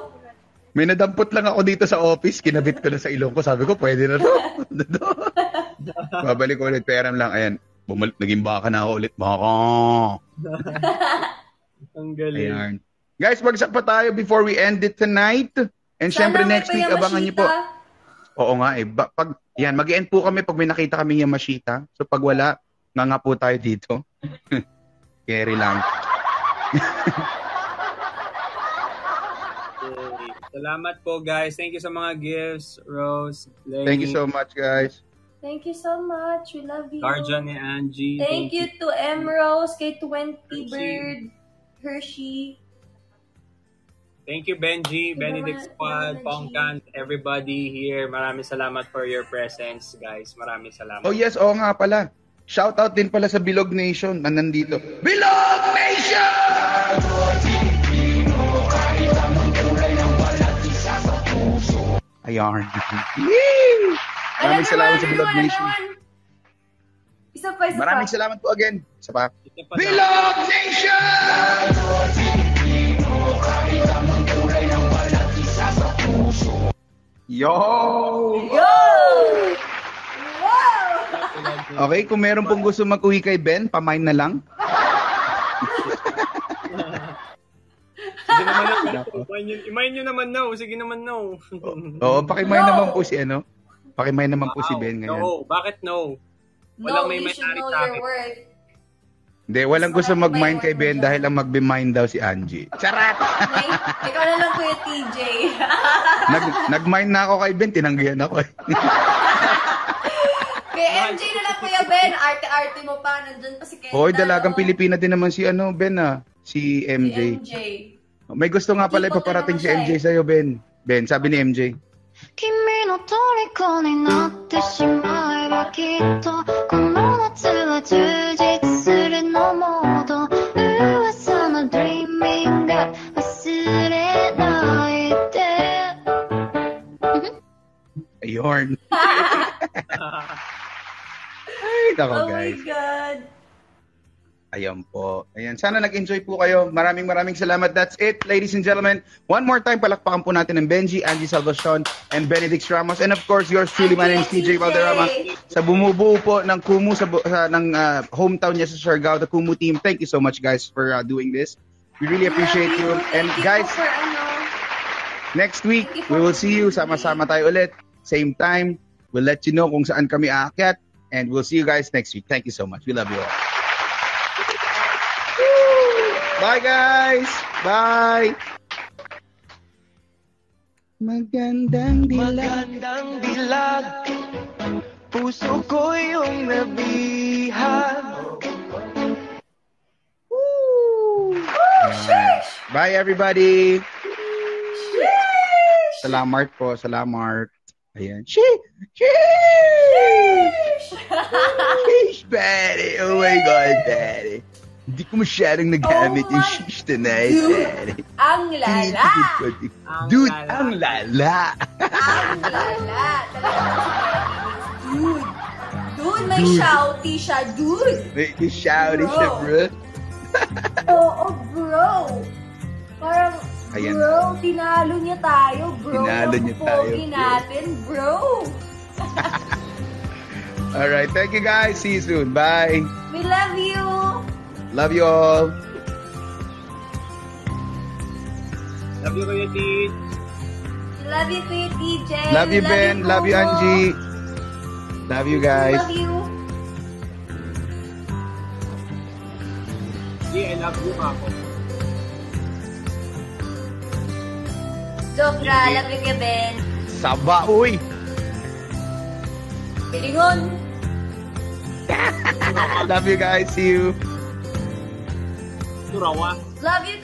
May nadampot lang ako dito sa office, kinabit ko na sa ilong ko. Sabi ko, pwede na to. Babalik ko ulit, peram lang. Ayan, naging baka na ako ulit. Baka. Ang galing. Ayan. Guys, bagsak pa tayo before we end it tonight. And syempre next week, abangan niyo po. Oo nga eh. Yan, mag-end po kami pag may nakita kami Yamashita. So pag wala, nga po tayo dito. Carry lang. Okay. Salamat po guys. Thank you sa mga gifts, Rose, Lenny. Thank you so much, guys. Thank you so much. We love you. Garja ni Angie. Thank you to Emrose, kay 20 Hershey. Bird, Hershey. Thank you, Benji, Benedict Squad, Benji. Pongkan, everybody here. Maraming salamat for your presence, guys. Maraming salamat. Oh yes, oo nga pala. Shout out din pala sa Bilog Nation na nandito. Bilog Nation! Ayan. Yee! Maraming salamat sa Bilog Nation. Isa pa. Maraming salamat po again. Isa pa. Ito pa Bilog Nation! Yo! Yo! Wow! Okay, kung meron pong gusto mag-uwi kay Ben, pamain na lang. Sige naman na. Imayin nyo naman na. Sige naman na. Oo, pakimain naman po si ano. Pakimain naman po si Ben ngayon. No, bakit no? Walang may you should may-ari know sa akin. your worth. Hindi, walang gusto mag-mine kay Ben dahil ang mag-mine daw si Angie. Charat! Ikaw na lang Kuya TJ. Nag-mine na ako kay Ben, tinanggihan ako. Kay MJ na lang Kuya Ben. Arte-arte mo pa. Nandun pa si Kendall. Hoy, dalagang Pilipina din naman si ano, Ben si MJ. Si MJ. May gusto nga pala ipaparating si MJ sa'yo, Ben. Ben, sabi ni MJ. 君の虜になってしまえばきっとこの夏は充実するのモード噂の dreaming が忘れないで Ayun. Ay, nako Oh guys. my God. Ayan po. Ayan. Sana nag-enjoy po kayo. Maraming salamat. That's it, ladies and gentlemen. One more time, palakpakan po natin ng Benji, Angie Salvacion, and Benedict Ramos. And of course, yours truly, my name is TJ Valderrama. Sa bumubuo po ng Kumu, ng hometown niya sa Siargao, the Kumu team. Thank you so much, guys, for doing this. We really appreciate you. And guys, next week, we will see you. Sama-sama tayo ulit. Same time. We'll let you know kung saan kami aakyat. And we'll see you guys next week. Thank you so much. We love you all. Bye, guys! Bye! Magandang dilag, puso ko yung nabihag. Bye, everybody! Salamat po, salamat. Ayan. Sheesh, Daddy! Oh my God, Daddy! Hindi ko masyadong nagamit yung shish tonight, Daddy. Ang lala! Dude, ang lala! Ang lala! Dude! Dude, may shouty siya, dude! May shouty siya, bro. Oo, bro! Parang, Ayan. bro, tinalo niya tayo, bro. Tinalo niya tayo, Pogi bro. natin, bro! Alright, thank you guys. See you soon. Bye. We love you! Love you all. Love you, Kuya Tid. Love you, Kuya TJ. Love you, Ben. Love you, Kumo. Angie. Love you guys. Love you. I love you, ako. Joke na, love you, Kuya Ben. Saba, uy. Pilingon. Love you guys. See you. Turawa. Love you,